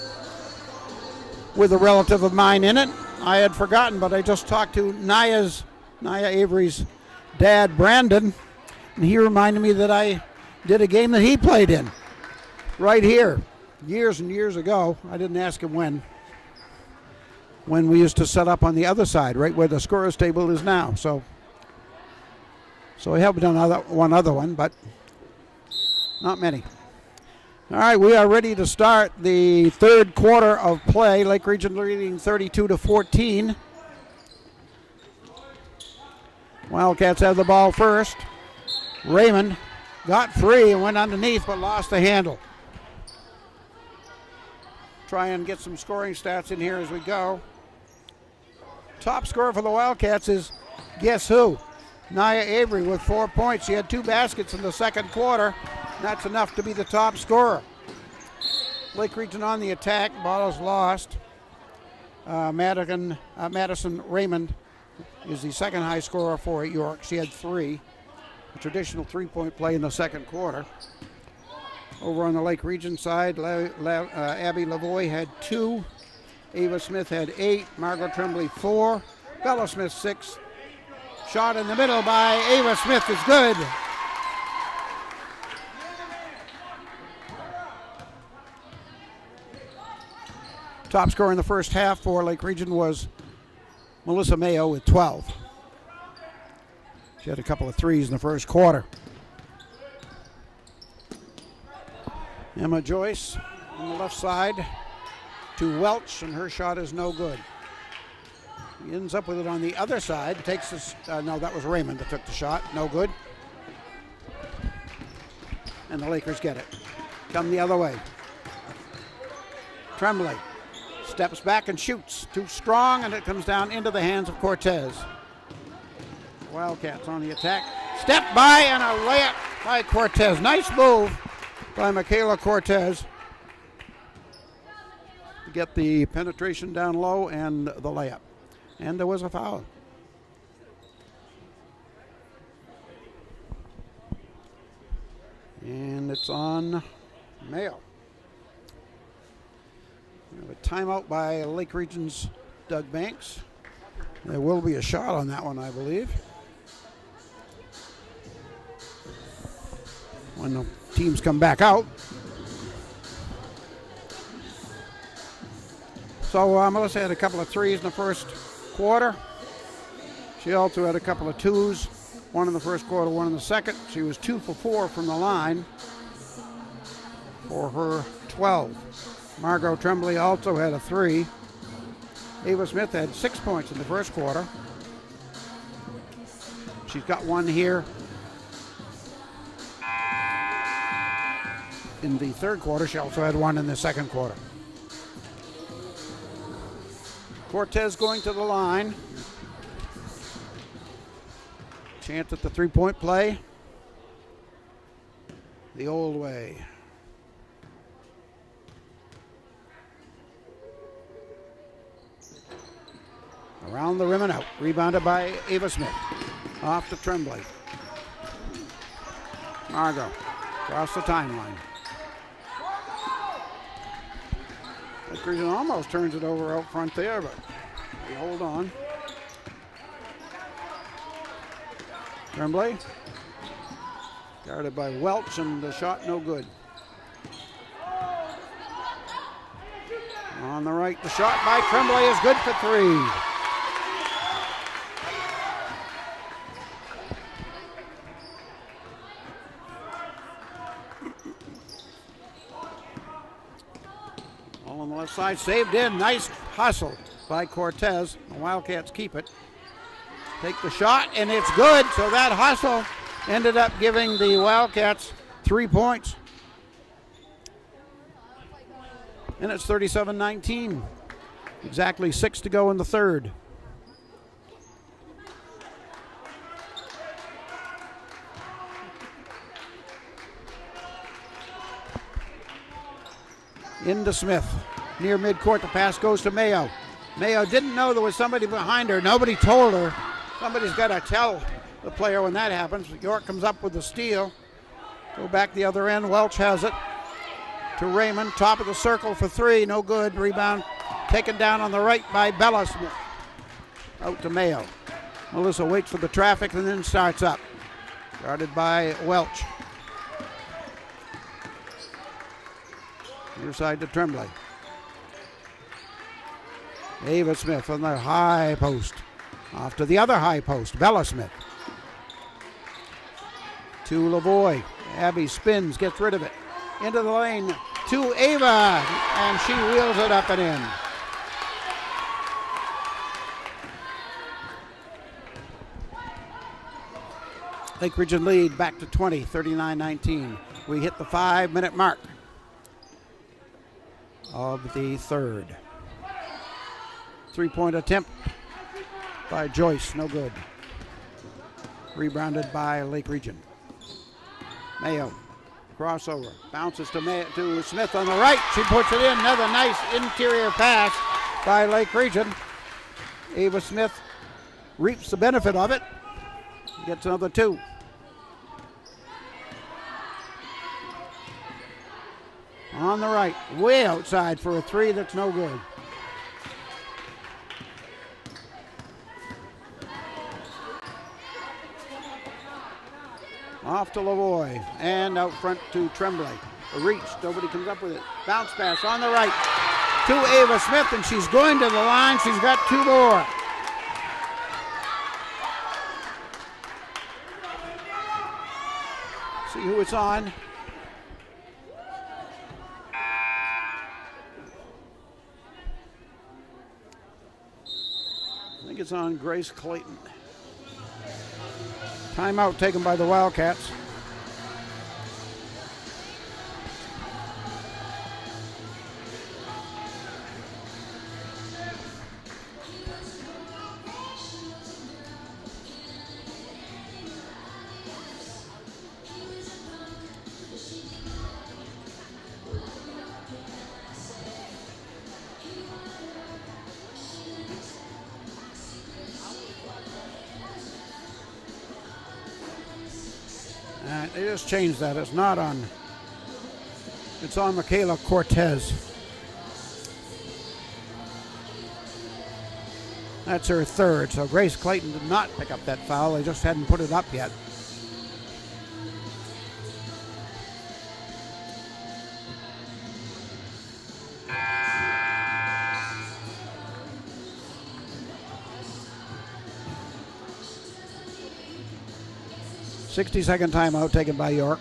with a relative of mine in it. I had forgotten, but I just talked to Nia Avery's dad, Brandon, and he reminded me that I did a game that he played in right here years and years ago. I didn't ask him when we used to set up on the other side, right where the scorer's table is now. So I have done one other one, but not many. All right, we are ready to start the third quarter of play. Lake Region leading 32-14. Wildcats have the ball first. Raymond got free and went underneath, but lost the handle. Try and get some scoring stats in here as we go. Top scorer for the Wildcats is, guess who? Nia Avery with 4 points. She had 2 baskets in the second quarter. That's enough to be the top scorer. Lake Region on the attack. Ball is lost. Madison Raymond is the second high scorer for York. She had 3. A traditional 3-point play in the second quarter. Over on the Lake Region side, Abby Lavoie had 2. Ava Smith had 8. Margot Tremblay 4. Bella Smith 6. Shot in the middle by Ava Smith is good. Top scorer in the first half for Lake Region was Melissa Mayo with 12. She had a couple of threes in the first quarter. Emma Joyce on the left side to Welch, and her shot is no good. He ends up with it on the other side. Takes this. No, that was Raymond that took the shot. No good. And the Lakers get it. Come the other way. Tremblay steps back and shoots. Too strong, and it comes down into the hands of Cortez. Wildcats on the attack. Step by and a layup by Cortez. Nice move by Michaela Cortez to get the penetration down low and the layup. And there was a foul. And it's on Mayo. We have a timeout by Lake Region's Doug Banks. There will be a shot on that one, I believe, when the teams come back out. So Melissa had a couple of threes in the first quarter. She also had a couple of twos, one in the first quarter, one in the second. She was 2 for 4 from the line for her 12. Margot Tremblay also had a 3. Ava Smith had 6 points in the first quarter. She's got one here in the third quarter. She also had one in the second quarter. Cortez going to the line. Chance at the 3-point play. The old way. Around the rim and out. Rebounded by Ava Smith. Off to Tremblay. Margot across the timeline. Lake Region almost turns it over out front there, but they hold on. Tremblay guarded by Welch, and the shot no good. On the right, the shot by Tremblay is good for 3. On the left side, saved in. Nice hustle by Cortez. The Wildcats keep it. Take the shot, and it's good. So that hustle ended up giving the Wildcats 3 points. And it's 37-19. Exactly 6 to go in the third. Into Smith. Near midcourt, the pass goes to Mayo. Mayo didn't know there was somebody behind her. Nobody told her. Somebody's got to tell the player when that happens. York comes up with the steal. Go back the other end. Welch has it to Raymond. Top of the circle for three. No good. Rebound taken down on the right by Bella Smith. Out to Mayo. Melissa waits for the traffic and then starts up. Guarded by Welch. Near side to Tremblay. Ava Smith on the high post. Off to the other high post. Bella Smith. To Lavoie. Abby spins, gets rid of it. Into the lane to Ava. And she wheels it up and in. Lake Region lead back to 20, 39-19. We hit the 5-minute mark of the third. 3-point attempt by Joyce, no good. Rebounded by Lake Region. Mayo, crossover, bounces to Smith on the right. She puts it in. Another nice interior pass by Lake Region. Ava Smith reaps the benefit of it. Gets another two. On the right, way outside for a three that's no good. Off to Lavoie and out front to Tremblay. A reach, nobody comes up with it. Bounce pass on the right to Ava Smith, and she's going to the line. She's got two more. See who it's on. I think it's on Grace Clayton. Timeout taken by the Wildcats. They just changed that. It's not on. It's on Michaela Cortez. That's her third. So Grace Clayton did not pick up that foul. They just hadn't put it up yet. Sixty-second timeout taken by York.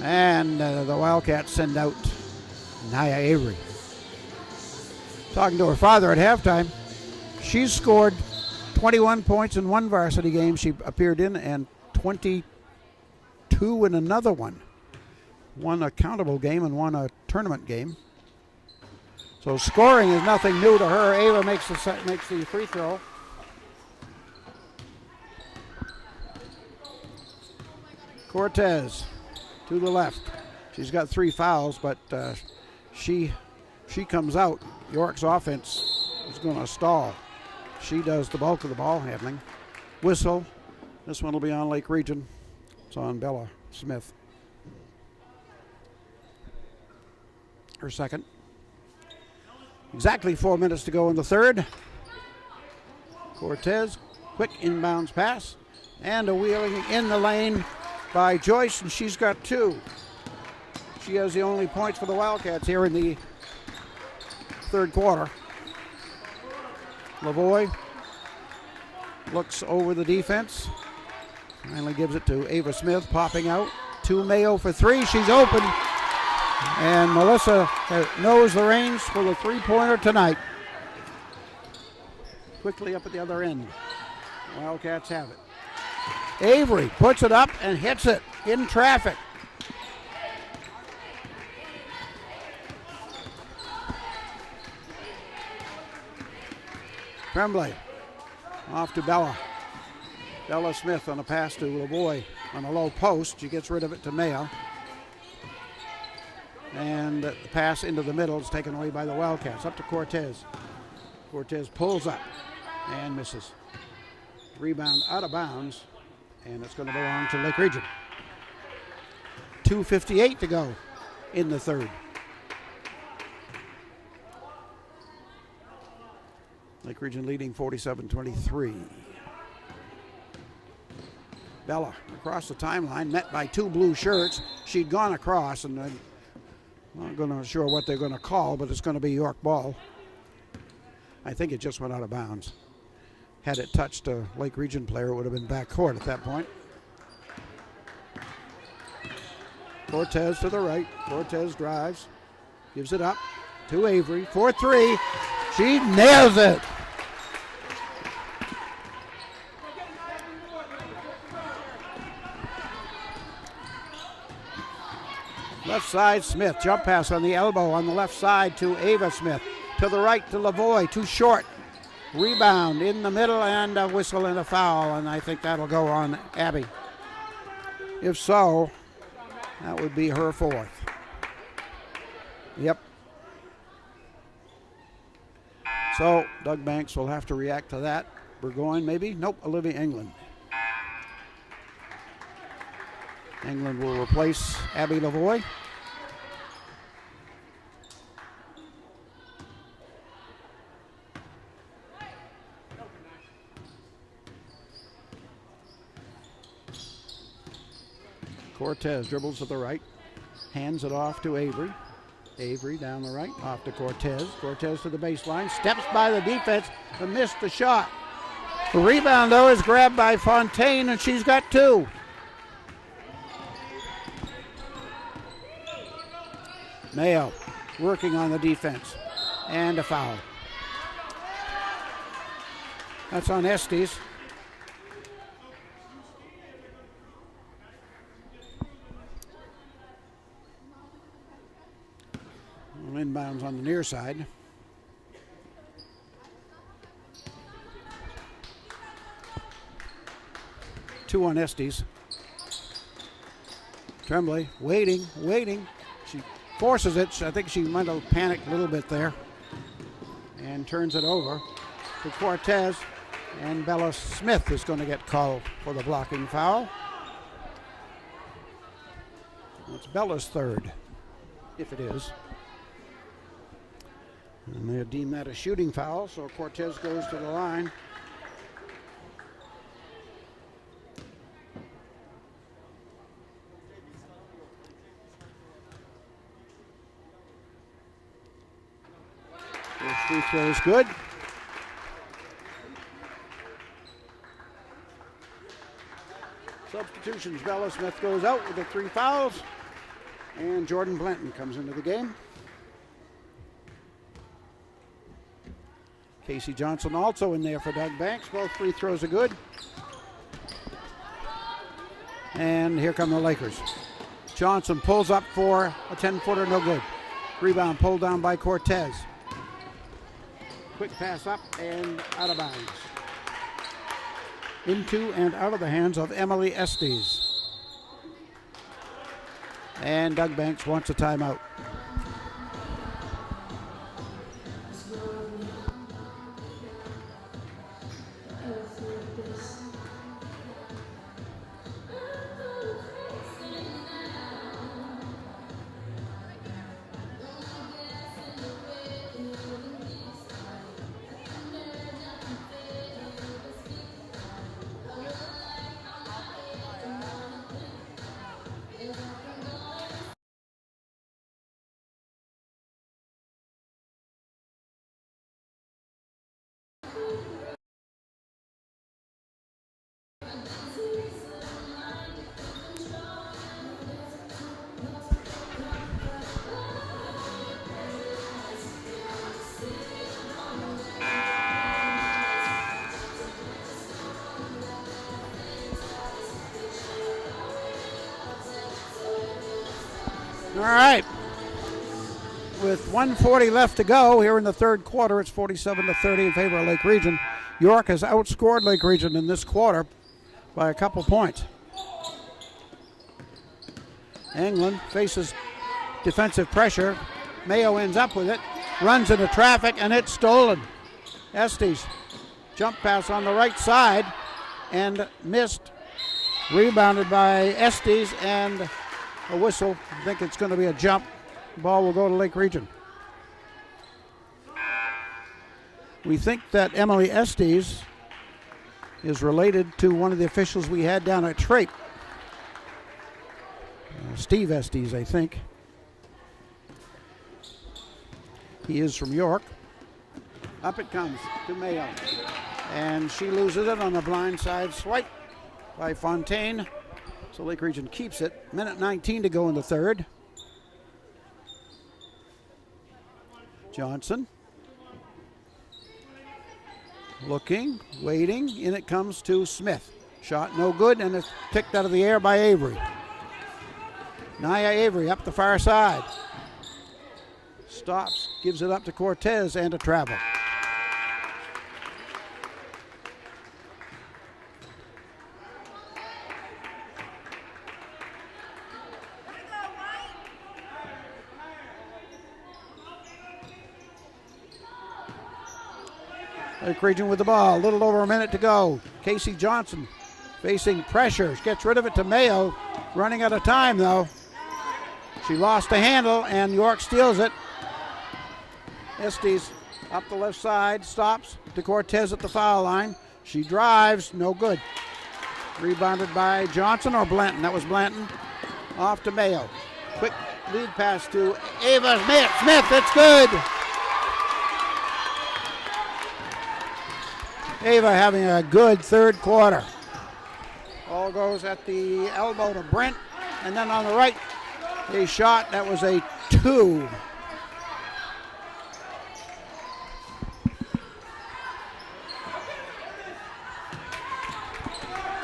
And the Wildcats send out Nia Avery. Talking to her father at halftime, she's scored 21 points in one varsity game she appeared in and 22 in another one. One a countable game and one a tournament game. So scoring is nothing new to her. Ava makes the free throw. Cortez to the left. She's got three fouls, but she comes out. York's offense is going to stall. She does the bulk of the ball handling. Whistle. This one will be on Lake Region. It's on Bella Smith. Her second. Exactly 4 minutes to go in the third. Cortez, quick inbounds pass, and a wheeling in the lane by Joyce, and she's got two. She has the only points for the Wildcats here in the third quarter. Lavoie looks over the defense. Finally gives it to Ava Smith, popping out. To Mayo for three. She's open. And Melissa knows the range for the three-pointer tonight. Quickly up at the other end. Wildcats have it. Avery puts it up and hits it in traffic. Tremblay off to Bella. Bella Smith on a pass to Lavoie on a low post. She gets rid of it to Mayo. And the pass into the middle is taken away by the Wildcats. Up to Cortez. Cortez pulls up and misses. Rebound out of bounds, and it's going to belong to Lake Region. 2:58 to go in the third. Lake Region leading 47-23. Bella across the timeline, met by two blue shirts. She'd gone across, and I'm not going to sure what they're going to call, but it's going to be York ball. I think it just went out of bounds. Had it touched a Lake Region player, it would have been back court at that point. Cortez to the right. Cortez drives, gives it up to Avery for three. She nails it. Left side, Smith. Jump pass on the elbow on the left side to Ava Smith. To the right to Lavoie. Too short. Rebound in the middle and a whistle and a foul. And I think that'll go on Abby. If so, that would be her fourth. Yep. So Doug Banks will have to react to that. Burgoyne maybe? Nope, Olivia England. England will replace Abby Lavoie. Cortez dribbles to the right, hands it off to Avery. Avery down the right, off to Cortez. Cortez to the baseline, steps by the defense and missed the shot. The rebound, though, is grabbed by Fontaine, and she's got two. Mayo working on the defense, and a foul. That's on Estes. Inbounds on the near side. Two on Estes. Tremblay waiting. She forces it. I think she might have panicked a little bit there. And turns it over to Cortez. And Bella Smith is going to get called for the blocking foul. It's Bella's third, if it is. And they deem that a shooting foul, so Cortez goes to the line. First free throw is good. Substitutions, Bella Smith goes out with the three fouls, and Jordan Blanton comes into the game. Casey Johnson also in there for Doug Banks. Both free throws are good. And here come the Lakers. Johnson pulls up for a 10-footer, no good. Rebound pulled down by Cortez. Quick pass up and out of bounds. Into and out of the hands of Emily Estes. And Doug Banks wants a timeout. All right. With 1:40 left to go here in the third quarter, it's 47-30 in favor of Lake Region. York has outscored Lake Region in this quarter by a couple points. England faces defensive pressure. Mayo ends up with it, runs into traffic, and it's stolen. Estes jump pass on the right side and missed. Rebounded by Estes, and a whistle. I think it's going to be a jump. Ball will go to Lake Region. We think that Emily Estes is related to one of the officials we had down at Trape. Steve Estes, I think. He is from York. Up it comes to Mayo. And she loses it on the blind side swipe by Fontaine. So Lake Region keeps it. Minute 19 to go in the third. Johnson. Looking, waiting, in it comes to Smith. Shot no good, and it's picked out of the air by Avery. Nia Avery up the far side. Stops, gives it up to Cortez, and a travel. Lake Region with the ball, a little over a minute to go. Casey Johnson facing pressure, gets rid of it to Mayo. Running out of time though. She lost the handle and York steals it. Estes up the left side, stops to Cortez at the foul line. She drives, no good. Rebounded by Johnson or Blanton, that was Blanton. Off to Mayo. Quick lead pass to Ava Smith, it's good. Ava having a good third quarter. Ball goes at the elbow to Brent, and then on the right, a shot that was a 2.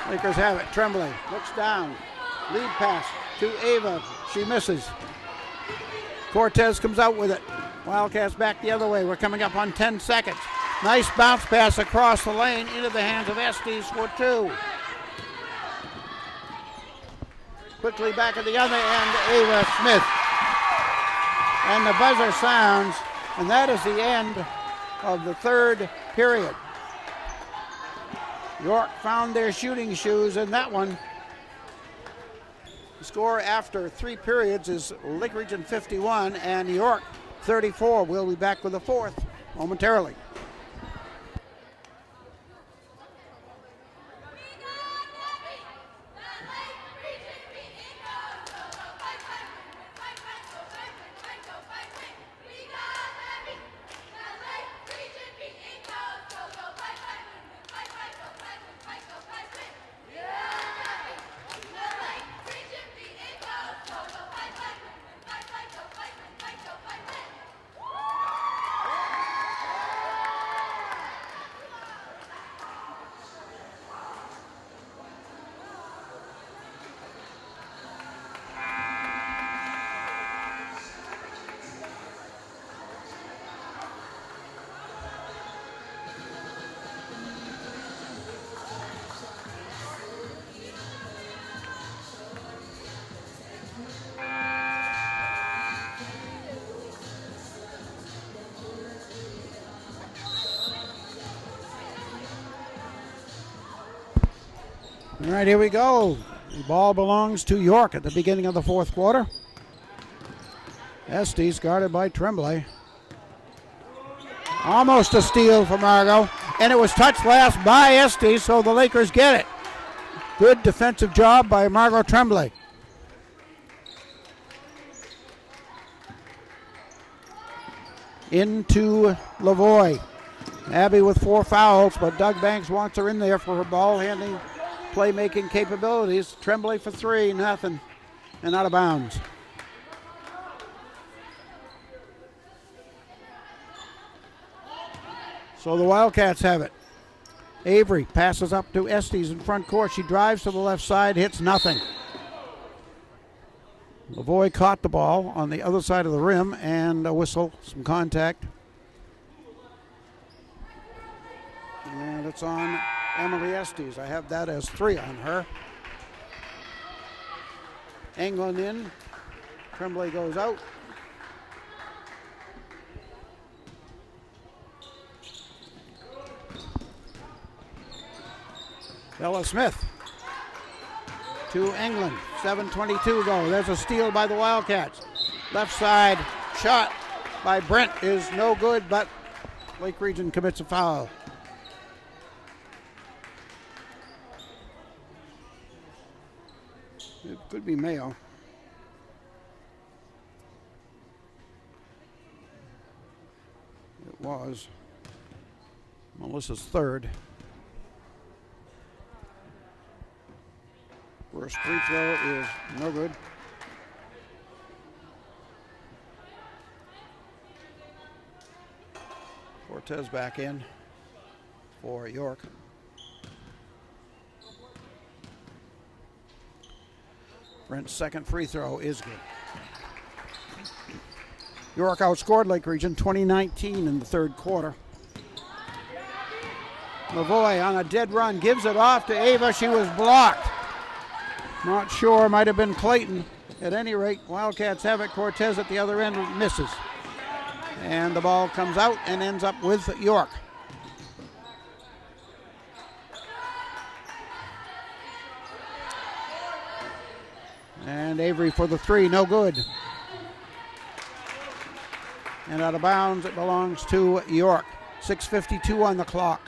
Lakers have it. Tremblay looks down. Lead pass to Ava. She misses. Cortez comes out with it. Wildcats back the other way. We're coming up on 10 seconds. Nice bounce pass across the lane into the hands of Estes for 2. Quickly back at the other end, Ava Smith. And the buzzer sounds, and that is the end of the third period. York found their shooting shoes in that one. The score after 3 periods is Lake Region 51 and York 34. We'll be back with the fourth momentarily. All right, here we go. The ball belongs to York at the beginning of the fourth quarter. Estes guarded by Tremblay. Almost a steal for Margot, and it was touched last by Estes, so the Lakers get it. Good defensive job by Margot Tremblay. Into Lavoie. Abby with 4 fouls, but Doug Banks wants her in there for her ball handling, playmaking capabilities. Tremblay for 3, nothing, and out of bounds. So the Wildcats have it. Avery passes up to Estes in front court. She drives to the left side, hits nothing. Lavoie caught the ball on the other side of the rim, and a whistle, some contact. And it's on Emily Estes. I have that as 3 on her. Englund in Tremblay goes out. Ella Smith to England. 7:22 to go. There's a steal by the Wildcats. Left side shot by Brent is no good, but Lake Region commits a foul. It could be Mayo. It was Melissa's third. First free throw is no good. Cortez back in for York. Brent's second free throw is good. York outscored Lake Region 20-19 in the third quarter. Lavoie on a dead run gives it off to Ava. She was blocked. Not sure, might have been Clayton. At any rate, Wildcats have it. Cortez at the other end misses. And the ball comes out and ends up with York. And Avery for the three, no good. And out of bounds, it belongs to York. 6:52 on the clock.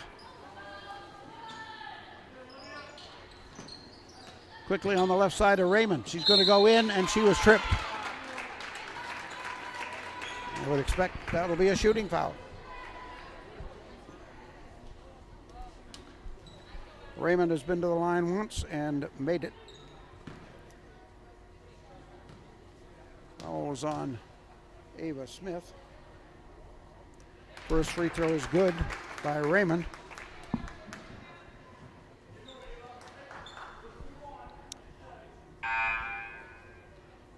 Quickly on the left side of Raymond. She's going to go in, and she was tripped. I would expect that'll be a shooting foul. Raymond has been to the line once and made it. Foul was on Ava Smith. First free throw is good by Raymond.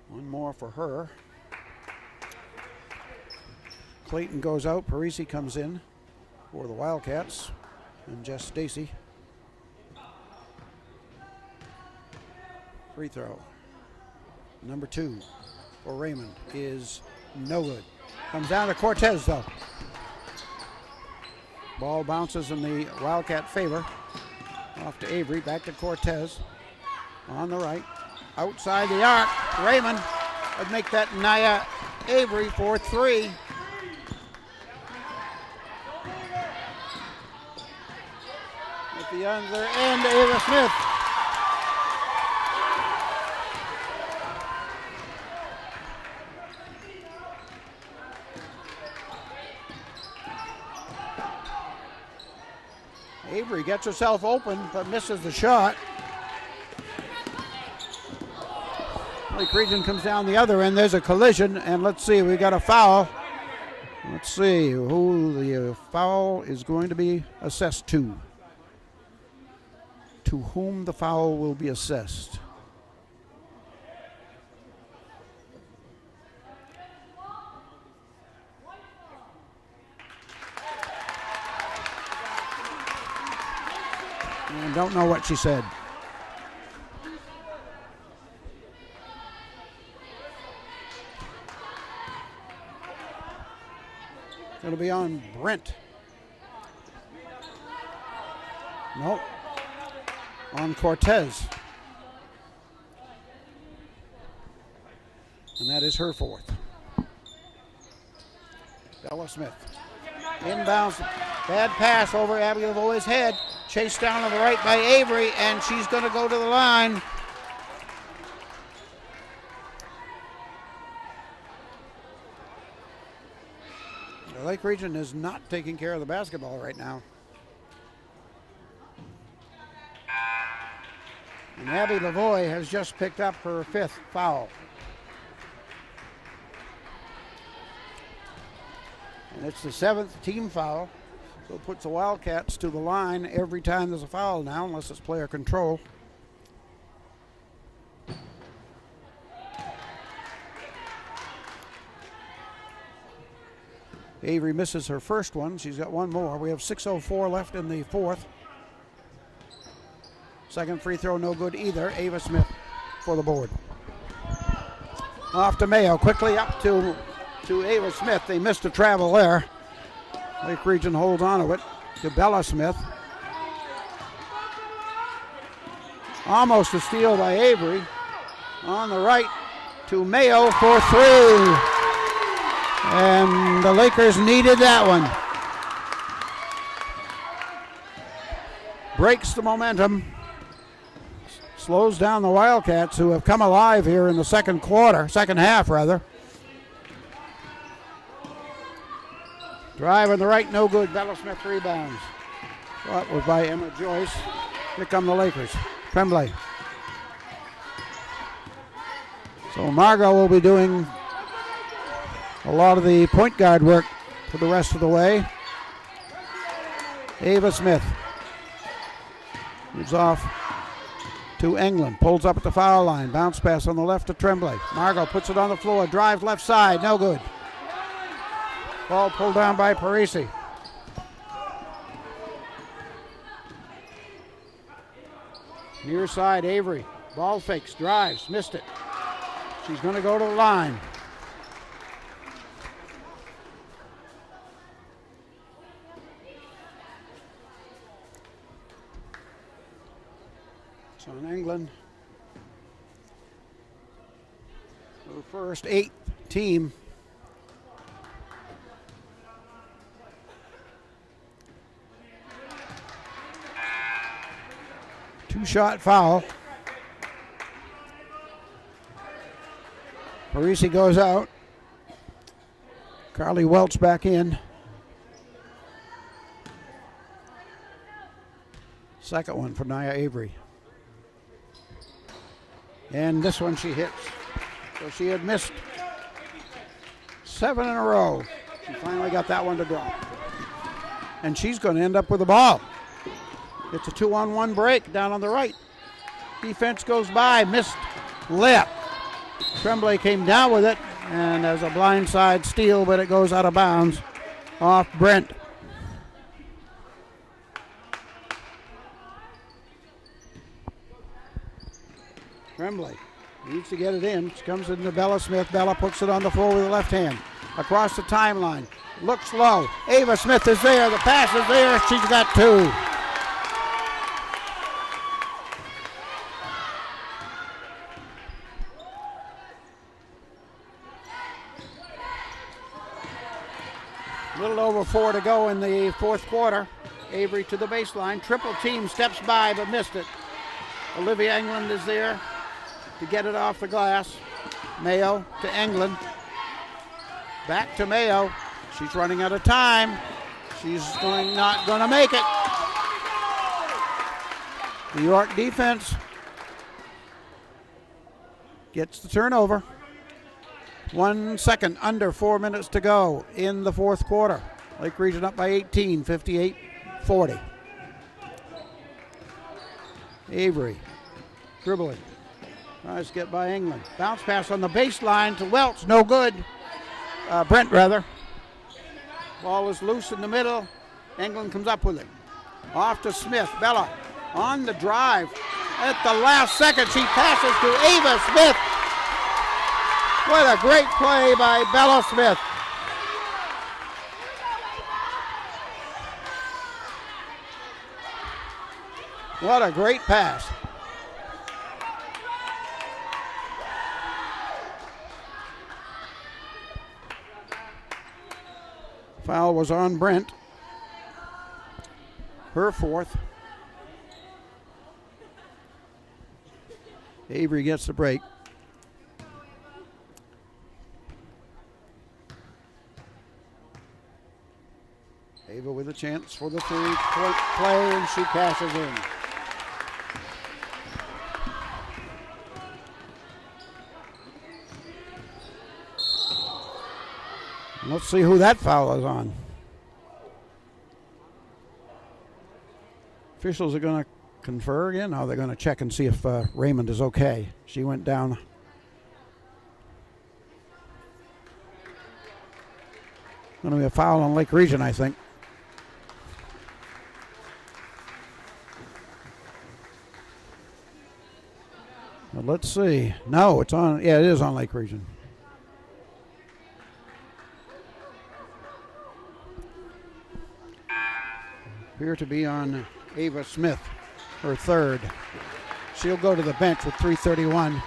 One more for her. Clayton goes out. Parisi comes in for the Wildcats. And Jess Stacy. Free throw. Number 2 for Raymond is no good. Comes down to Cortez though. Ball bounces in the Wildcat favor. Off to Avery. Back to Cortez. On the right. Outside the arc. Raymond would make that Naya Avery for 3. At the other end, Ava Smith. Avery gets herself open, but misses the shot. Lake Region comes down the other end. There's a collision, and let's see, we got a foul. Let's see who the foul is going to be assessed to. To whom the foul will be assessed. I don't know what she said. It'll be on Brent. Nope. On Cortez. And that is her fourth. Bella Smith. Inbounds. Bad pass over Abby Lavoie's head. Chased down on the right by Avery, and she's going to go to the line. The Lake Region is not taking care of the basketball right now. And Abby Lavoie has just picked up her 5th foul. And it's the 7th team foul. So it puts the Wildcats to the line every time there's a foul now, unless it's player control. Avery misses her first one. She's got one more. We have 6:04 left in the fourth. Second free throw, no good either. Ava Smith for the board. Off to Mayo, quickly up to Ava Smith. They missed a travel there. Lake Region holds on to it. To Bella Smith. Almost a steal by Avery. On the right to Mayo for 3. And the Lakers needed that one. Breaks the momentum. Slows down the Wildcats, who have come alive here in the second half rather. Drive on the right, no good. Bella Smith rebounds. Shot was by Emma Joyce. Here come the Lakers. Tremblay. So Margot will be doing a lot of the point guard work for the rest of the way. Ava Smith moves off to England. Pulls up at the foul line. Bounce pass on the left to Tremblay. Margot puts it on the floor. Drives left side. No good. Ball pulled down by Parisi. Near side, Avery. Ball fakes, drives, missed it. She's going to go to the line. So in England, her first 8th team. Two-shot foul. Parisi goes out. Carly Welch back in. Second one for Nia Avery. And this one she hits. So she had missed 7 in a row. She finally got that one to drop. And she's going to end up with the ball. It's a 2-on-1 break down on the right. Defense goes by, missed layup. Tremblay came down with it, and there's a blindside steal, but it goes out of bounds off Brent. Tremblay needs to get it in. She comes into Bella Smith. Bella puts it on the floor with the left hand. Across the timeline. Looks low. Ava Smith is there. The pass is there. She's got 2. Little over 4 to go in the fourth quarter. Avery to the baseline. Triple team steps by but missed it. Olivia England is there to get it off the glass. Mayo to England. Back to Mayo. She's running out of time. She's not going to make it. New York defense gets the turnover. 1 second, under 4 minutes to go in the fourth quarter. Lake Region up by 18, 58-40. Avery dribbling. Tries to get by England. Bounce pass on the baseline to Welch. No good. Brent, rather. Ball is loose in the middle. England comes up with it. Off to Smith. Bella on the drive. At the last second, she passes to Ava Smith. What a great play by Bella Smith. What a great pass. Foul was on Brent. Her 4th. Avery gets the break. Ava with a chance for the 3-point play, and she cashes in. Let's see who that foul is on. Officials are going to confer again. Now they're going to check and see if Raymond is okay. She went down. Going to be a foul on Lake Region, I think. Well, let's see. No, it's on. Yeah, it is on Lake Region. appear to be on Ava Smith, her third. She'll go to the bench with 3:31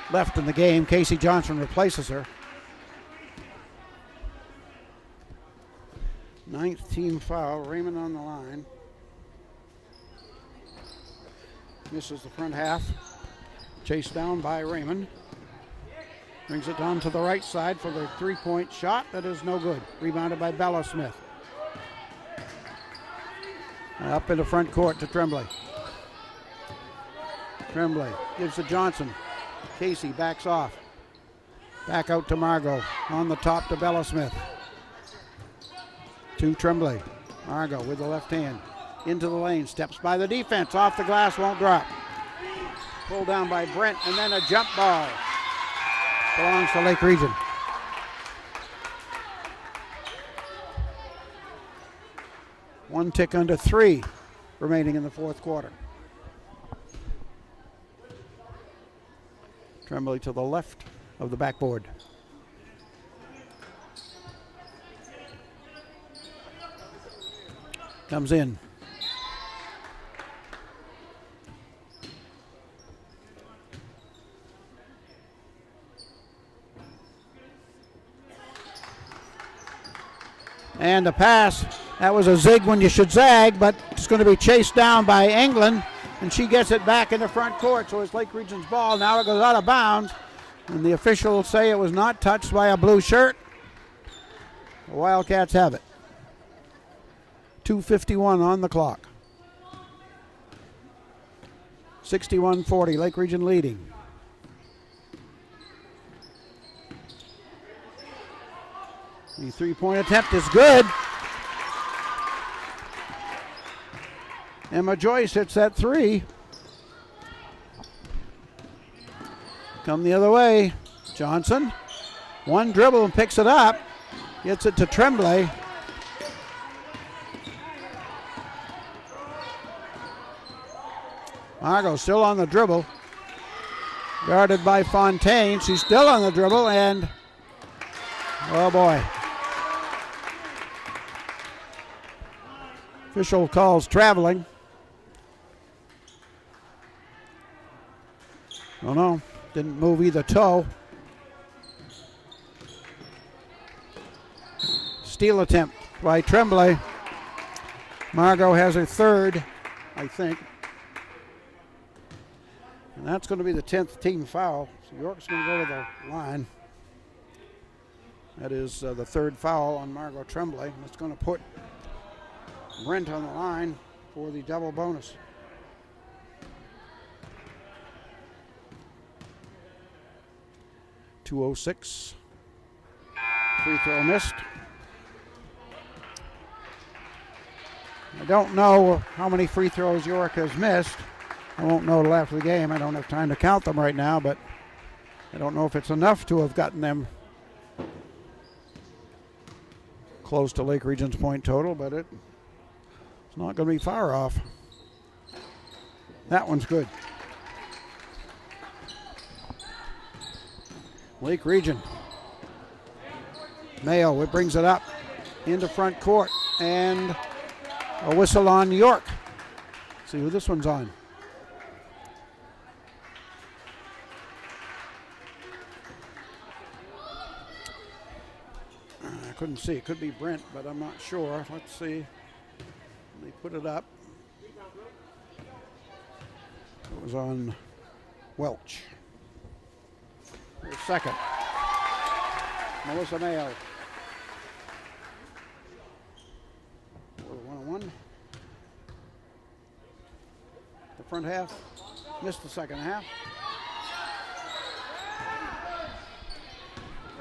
left in the game. Casey Johnson replaces her. 9th team foul. Raymond on the line. Misses the front half. Chased down by Raymond. Brings it down to the right side for the three-point shot. That is no good. Rebounded by Bella Smith. Up in the front court to Tremblay. Tremblay gives to Johnson. Casey backs off. Back out to Margot. On the top to Bella Smith. To Tremblay. Margot with the left hand. Into the lane. Steps by the defense. Off the glass. Won't drop. Pulled down by Brent. And then a jump ball. Belongs to Lake Region. One tick under 3 remaining in the fourth quarter. Tremblay to the left of the backboard. Comes in. And the pass, that was a zig when you should zag, but it's going to be chased down by England, and she gets it back in the front court, so it's Lake Region's ball. Now it goes out of bounds, and the officials say it was not touched by a blue shirt. The Wildcats have it. 2:51 on the clock. 61-40, Lake Region leading. The three-point attempt is good. Emma Joyce hits that three. Come the other way. Johnson. One dribble and picks it up. Gets it to Tremblay. Margot still on the dribble. Guarded by Fontaine. She's still on the dribble and oh boy. Official calls traveling. Oh no, didn't move either toe. Steal attempt by Tremblay. Margot has her third, I think. And that's going to be the 10th team foul. So York's going to go to the line. That is the third foul on Margot Tremblay. That's going to put Brent on the line for the double bonus. .206. Free throw missed. I don't know how many free throws York has missed. I won't know till after the game. I don't have time to count them right now, but I don't know if it's enough to have gotten them close to Lake Region's point total, but it's not going to be far off. That one's good. Lake Region. Mayo, it brings it up into front court, and a whistle on York. See who this one's on. I couldn't see. It could be Brent, but I'm not sure. Let's see. They put it up. It was on Welch. Second. Melissa Mayo. 1-1. The front half. Missed the second half.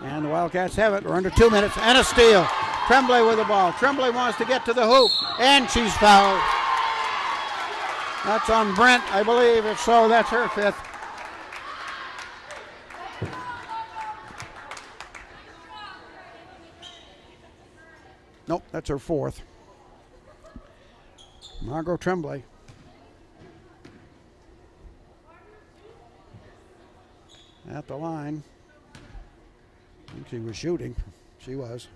And the Wildcats have it. We're under 2 minutes. And a steal. Tremblay with the ball. Tremblay wants to get to the hoop. And she's fouled. That's on Brent, I believe. If so, that's her fifth. Nope, that's her fourth. Margot Tremblay. At the line. I think she was shooting. She was.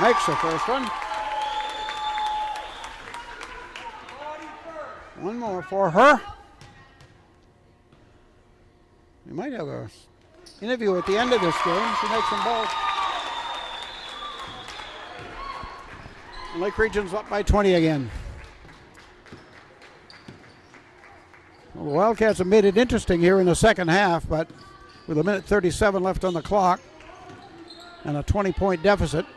Makes the first one. One more for her. We might have an interview at the end of this game. She makes them both. Lake Region's up by 20 again. Well, the Wildcats have made it interesting here in the second half, but with a minute 37 left on the clock and a 20-point deficit,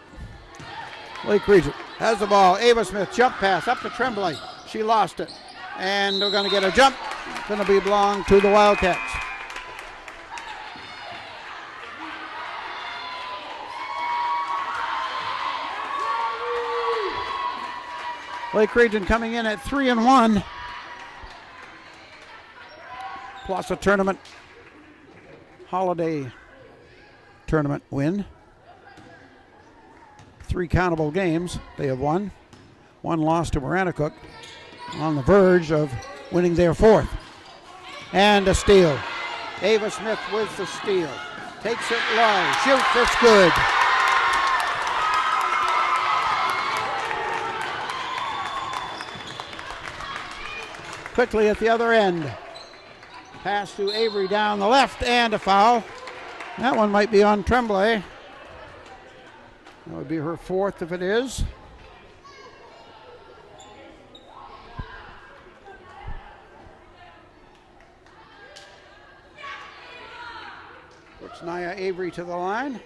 Lake Region has the ball. Ava Smith, jump pass up to Tremblay. She lost it. And they're going to get a jump. It's going to be belong to the Wildcats. Lake Region coming in at 3-1. Plus a tournament, holiday tournament win. 3 countable games they have won. 1 loss to Maranacook, on the verge of winning their 4th. And a steal. Ava Smith with the steal. Takes it low. Shoots. It's good. Quickly at the other end. Pass to Avery down the left and a foul. That one might be on Tremblay. That would be her 4th if it is. Puts Nia Avery to the line.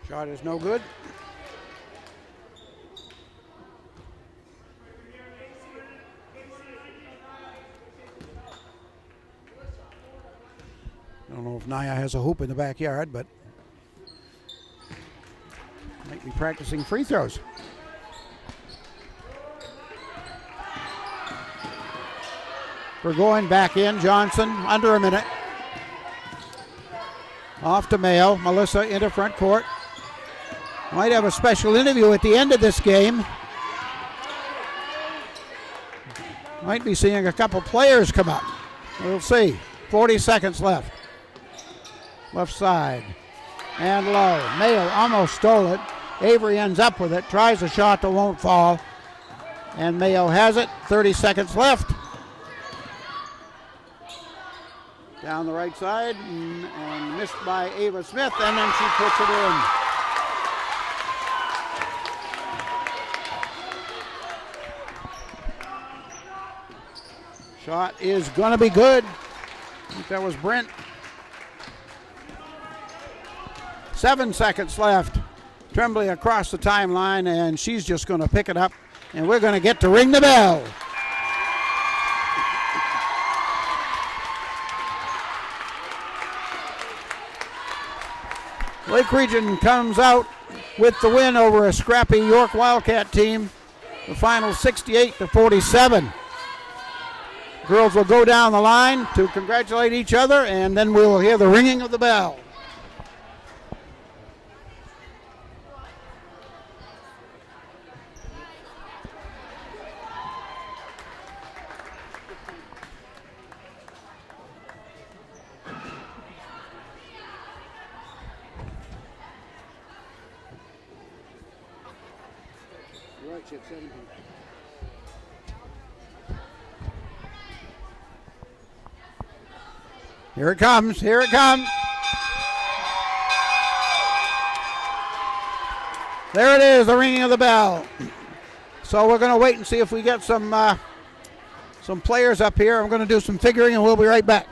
Shot is no good. I don't know if Nia has a hoop in the backyard, but might be practicing free throws. We're going back in. Johnson under a minute. Off to Mayo. Melissa into front court. Might have a special interview at the end of this game. Might be seeing a couple players come up. We'll see. 40 seconds left. Left side. And low. Mayo almost stole it. Avery ends up with it. Tries a shot that won't fall. And Mayo has it. 30 seconds left. Down the right side and missed by Ava Smith, and then she puts it in. Shot is going to be good. I think that was Brent. 7 seconds left. Tremblay across the timeline, and she's just going to pick it up, and we're going to get to ring the bell. Lake Region comes out with the win over a scrappy York Wildcat team. The final 68-47. Girls will go down the line to congratulate each other, and then we will hear the ringing of the bell. Here it comes, here it comes. There it is, the ringing of the bell. So we're going to wait and see if we get some players up here. I'm going to do some figuring and we'll be right back.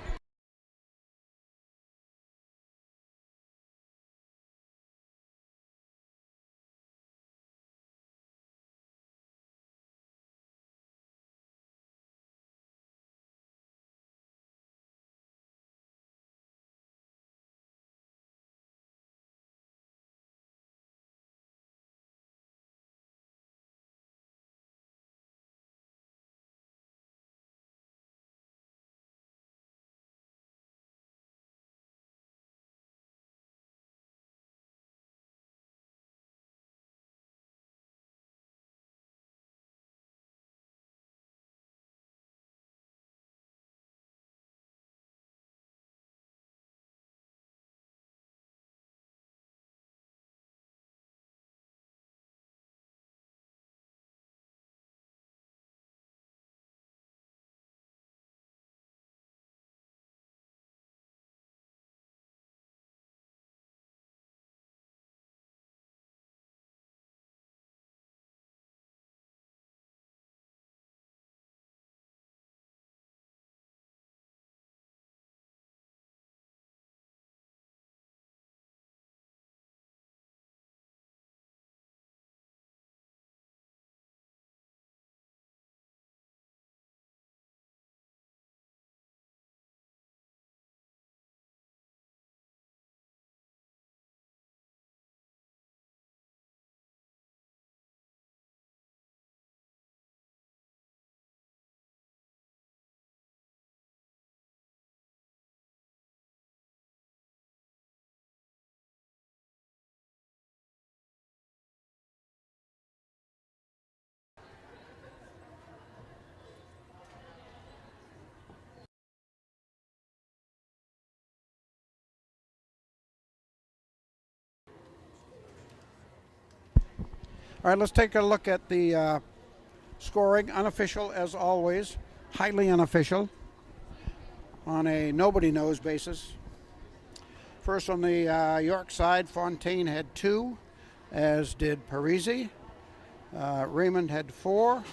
All right, let's take a look at the scoring. Unofficial as always, highly unofficial on a nobody knows basis. First on the York side, Fontaine had 2, as did Parisi. Raymond had 4,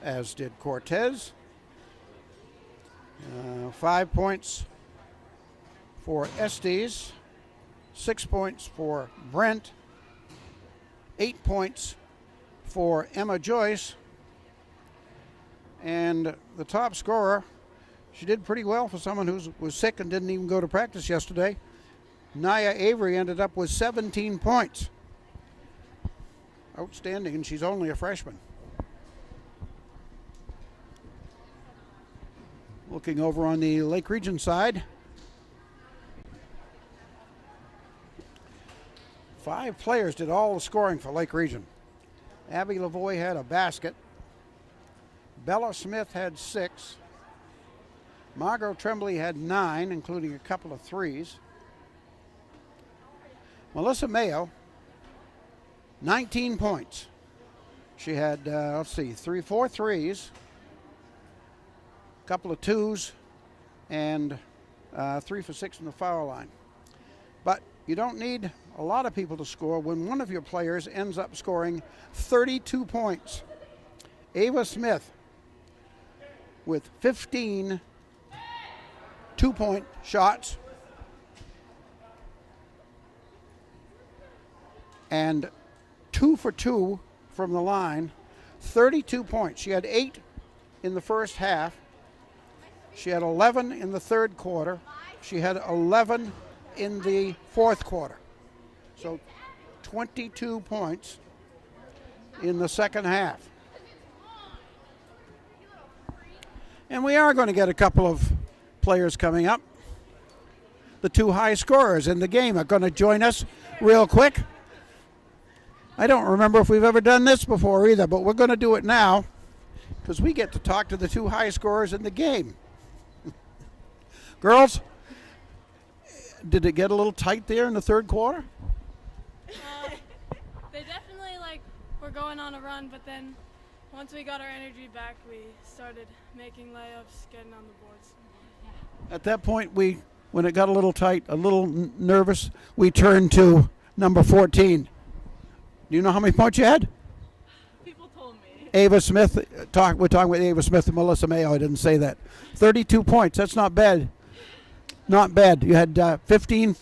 as did Cortez. 5 points for Estes, 6 points for Brent, 8 points for Emma Joyce, and the top scorer, she did pretty well for someone who was sick and didn't even go to practice yesterday. Naya Avery ended up with 17 points. Outstanding, and she's only a freshman. Looking over on the Lake Region side, 5 players did all the scoring for Lake Region. Abby Lavoie had a basket. Bella Smith had 6. Margot Tremblay had 9, including a couple of threes. Melissa Mayo, 19 points. She had, 4 threes, a couple of 2s, and 3 for 6 in the foul line. But you don't need a lot of people to score when one of your players ends up scoring 32 points. Ava Smith with 15 2-point shots and 2 for 2 from the line, 32 points. She had 8 in the first half. She had 11 in the third quarter. She had 11 in the fourth quarter. So 22 points in the second half. And we are going to get a couple of players coming up. The 2 high scorers in the game are going to join us real quick. I don't remember if we've ever done this before either, but we're going to do it now because we get to talk to the 2 high scorers in the game. Girls, did it get a little tight there in the third quarter? They definitely were going on a run, but then once we got our energy back, we started making layups, getting on the boards. At that point, when it got a little tight, a little nervous, we turned to number 14. Do you know how many points you had? People told me. Ava Smith. We're talking with Ava Smith and Melissa Mayo. I didn't say that. 32 points. That's not bad. Not bad. You had 15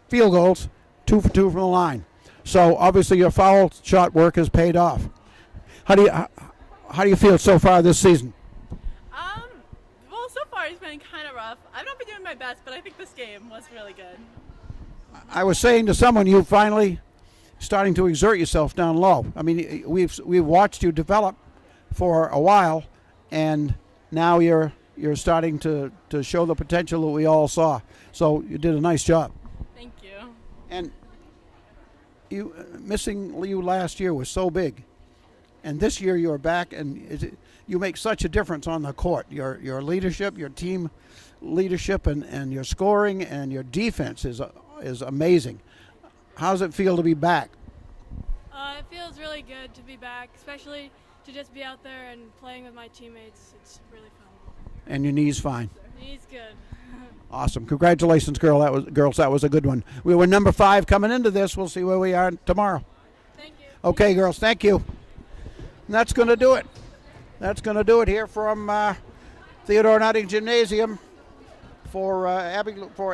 field goals, 2 for 2 from the line. So obviously your foul shot work has paid off. How do you feel so far this season? Well, so far it's been kind of rough. I've not been doing my best, but I think this game was really good. I was saying to someone, you finally starting to exert yourself down low. I mean, we've watched you develop for a while, and now you're starting to show the potential that we all saw. So you did a nice job. Thank you. And missing you last year was so big, and this year you're back, and you make such a difference on the court. Your leadership, your team leadership, and your scoring and your defense is amazing. How does it feel to be back? It feels really good to be back, especially to just be out there and playing with my teammates. It's really fun. And your knee's fine. He's good. Awesome. Congratulations, girls. That was a good one. We were number 5 coming into this. We'll see where we are tomorrow. Thank you. Okay, girls. Thank you. And that's going to do it. That's going to do it here from Theodore Nutting Gymnasium. For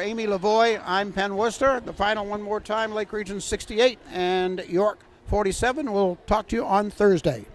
Amy Lavoie, I'm Penn Worcester. The final one more time, Lake Region 68 and York 47. We'll talk to you on Thursday.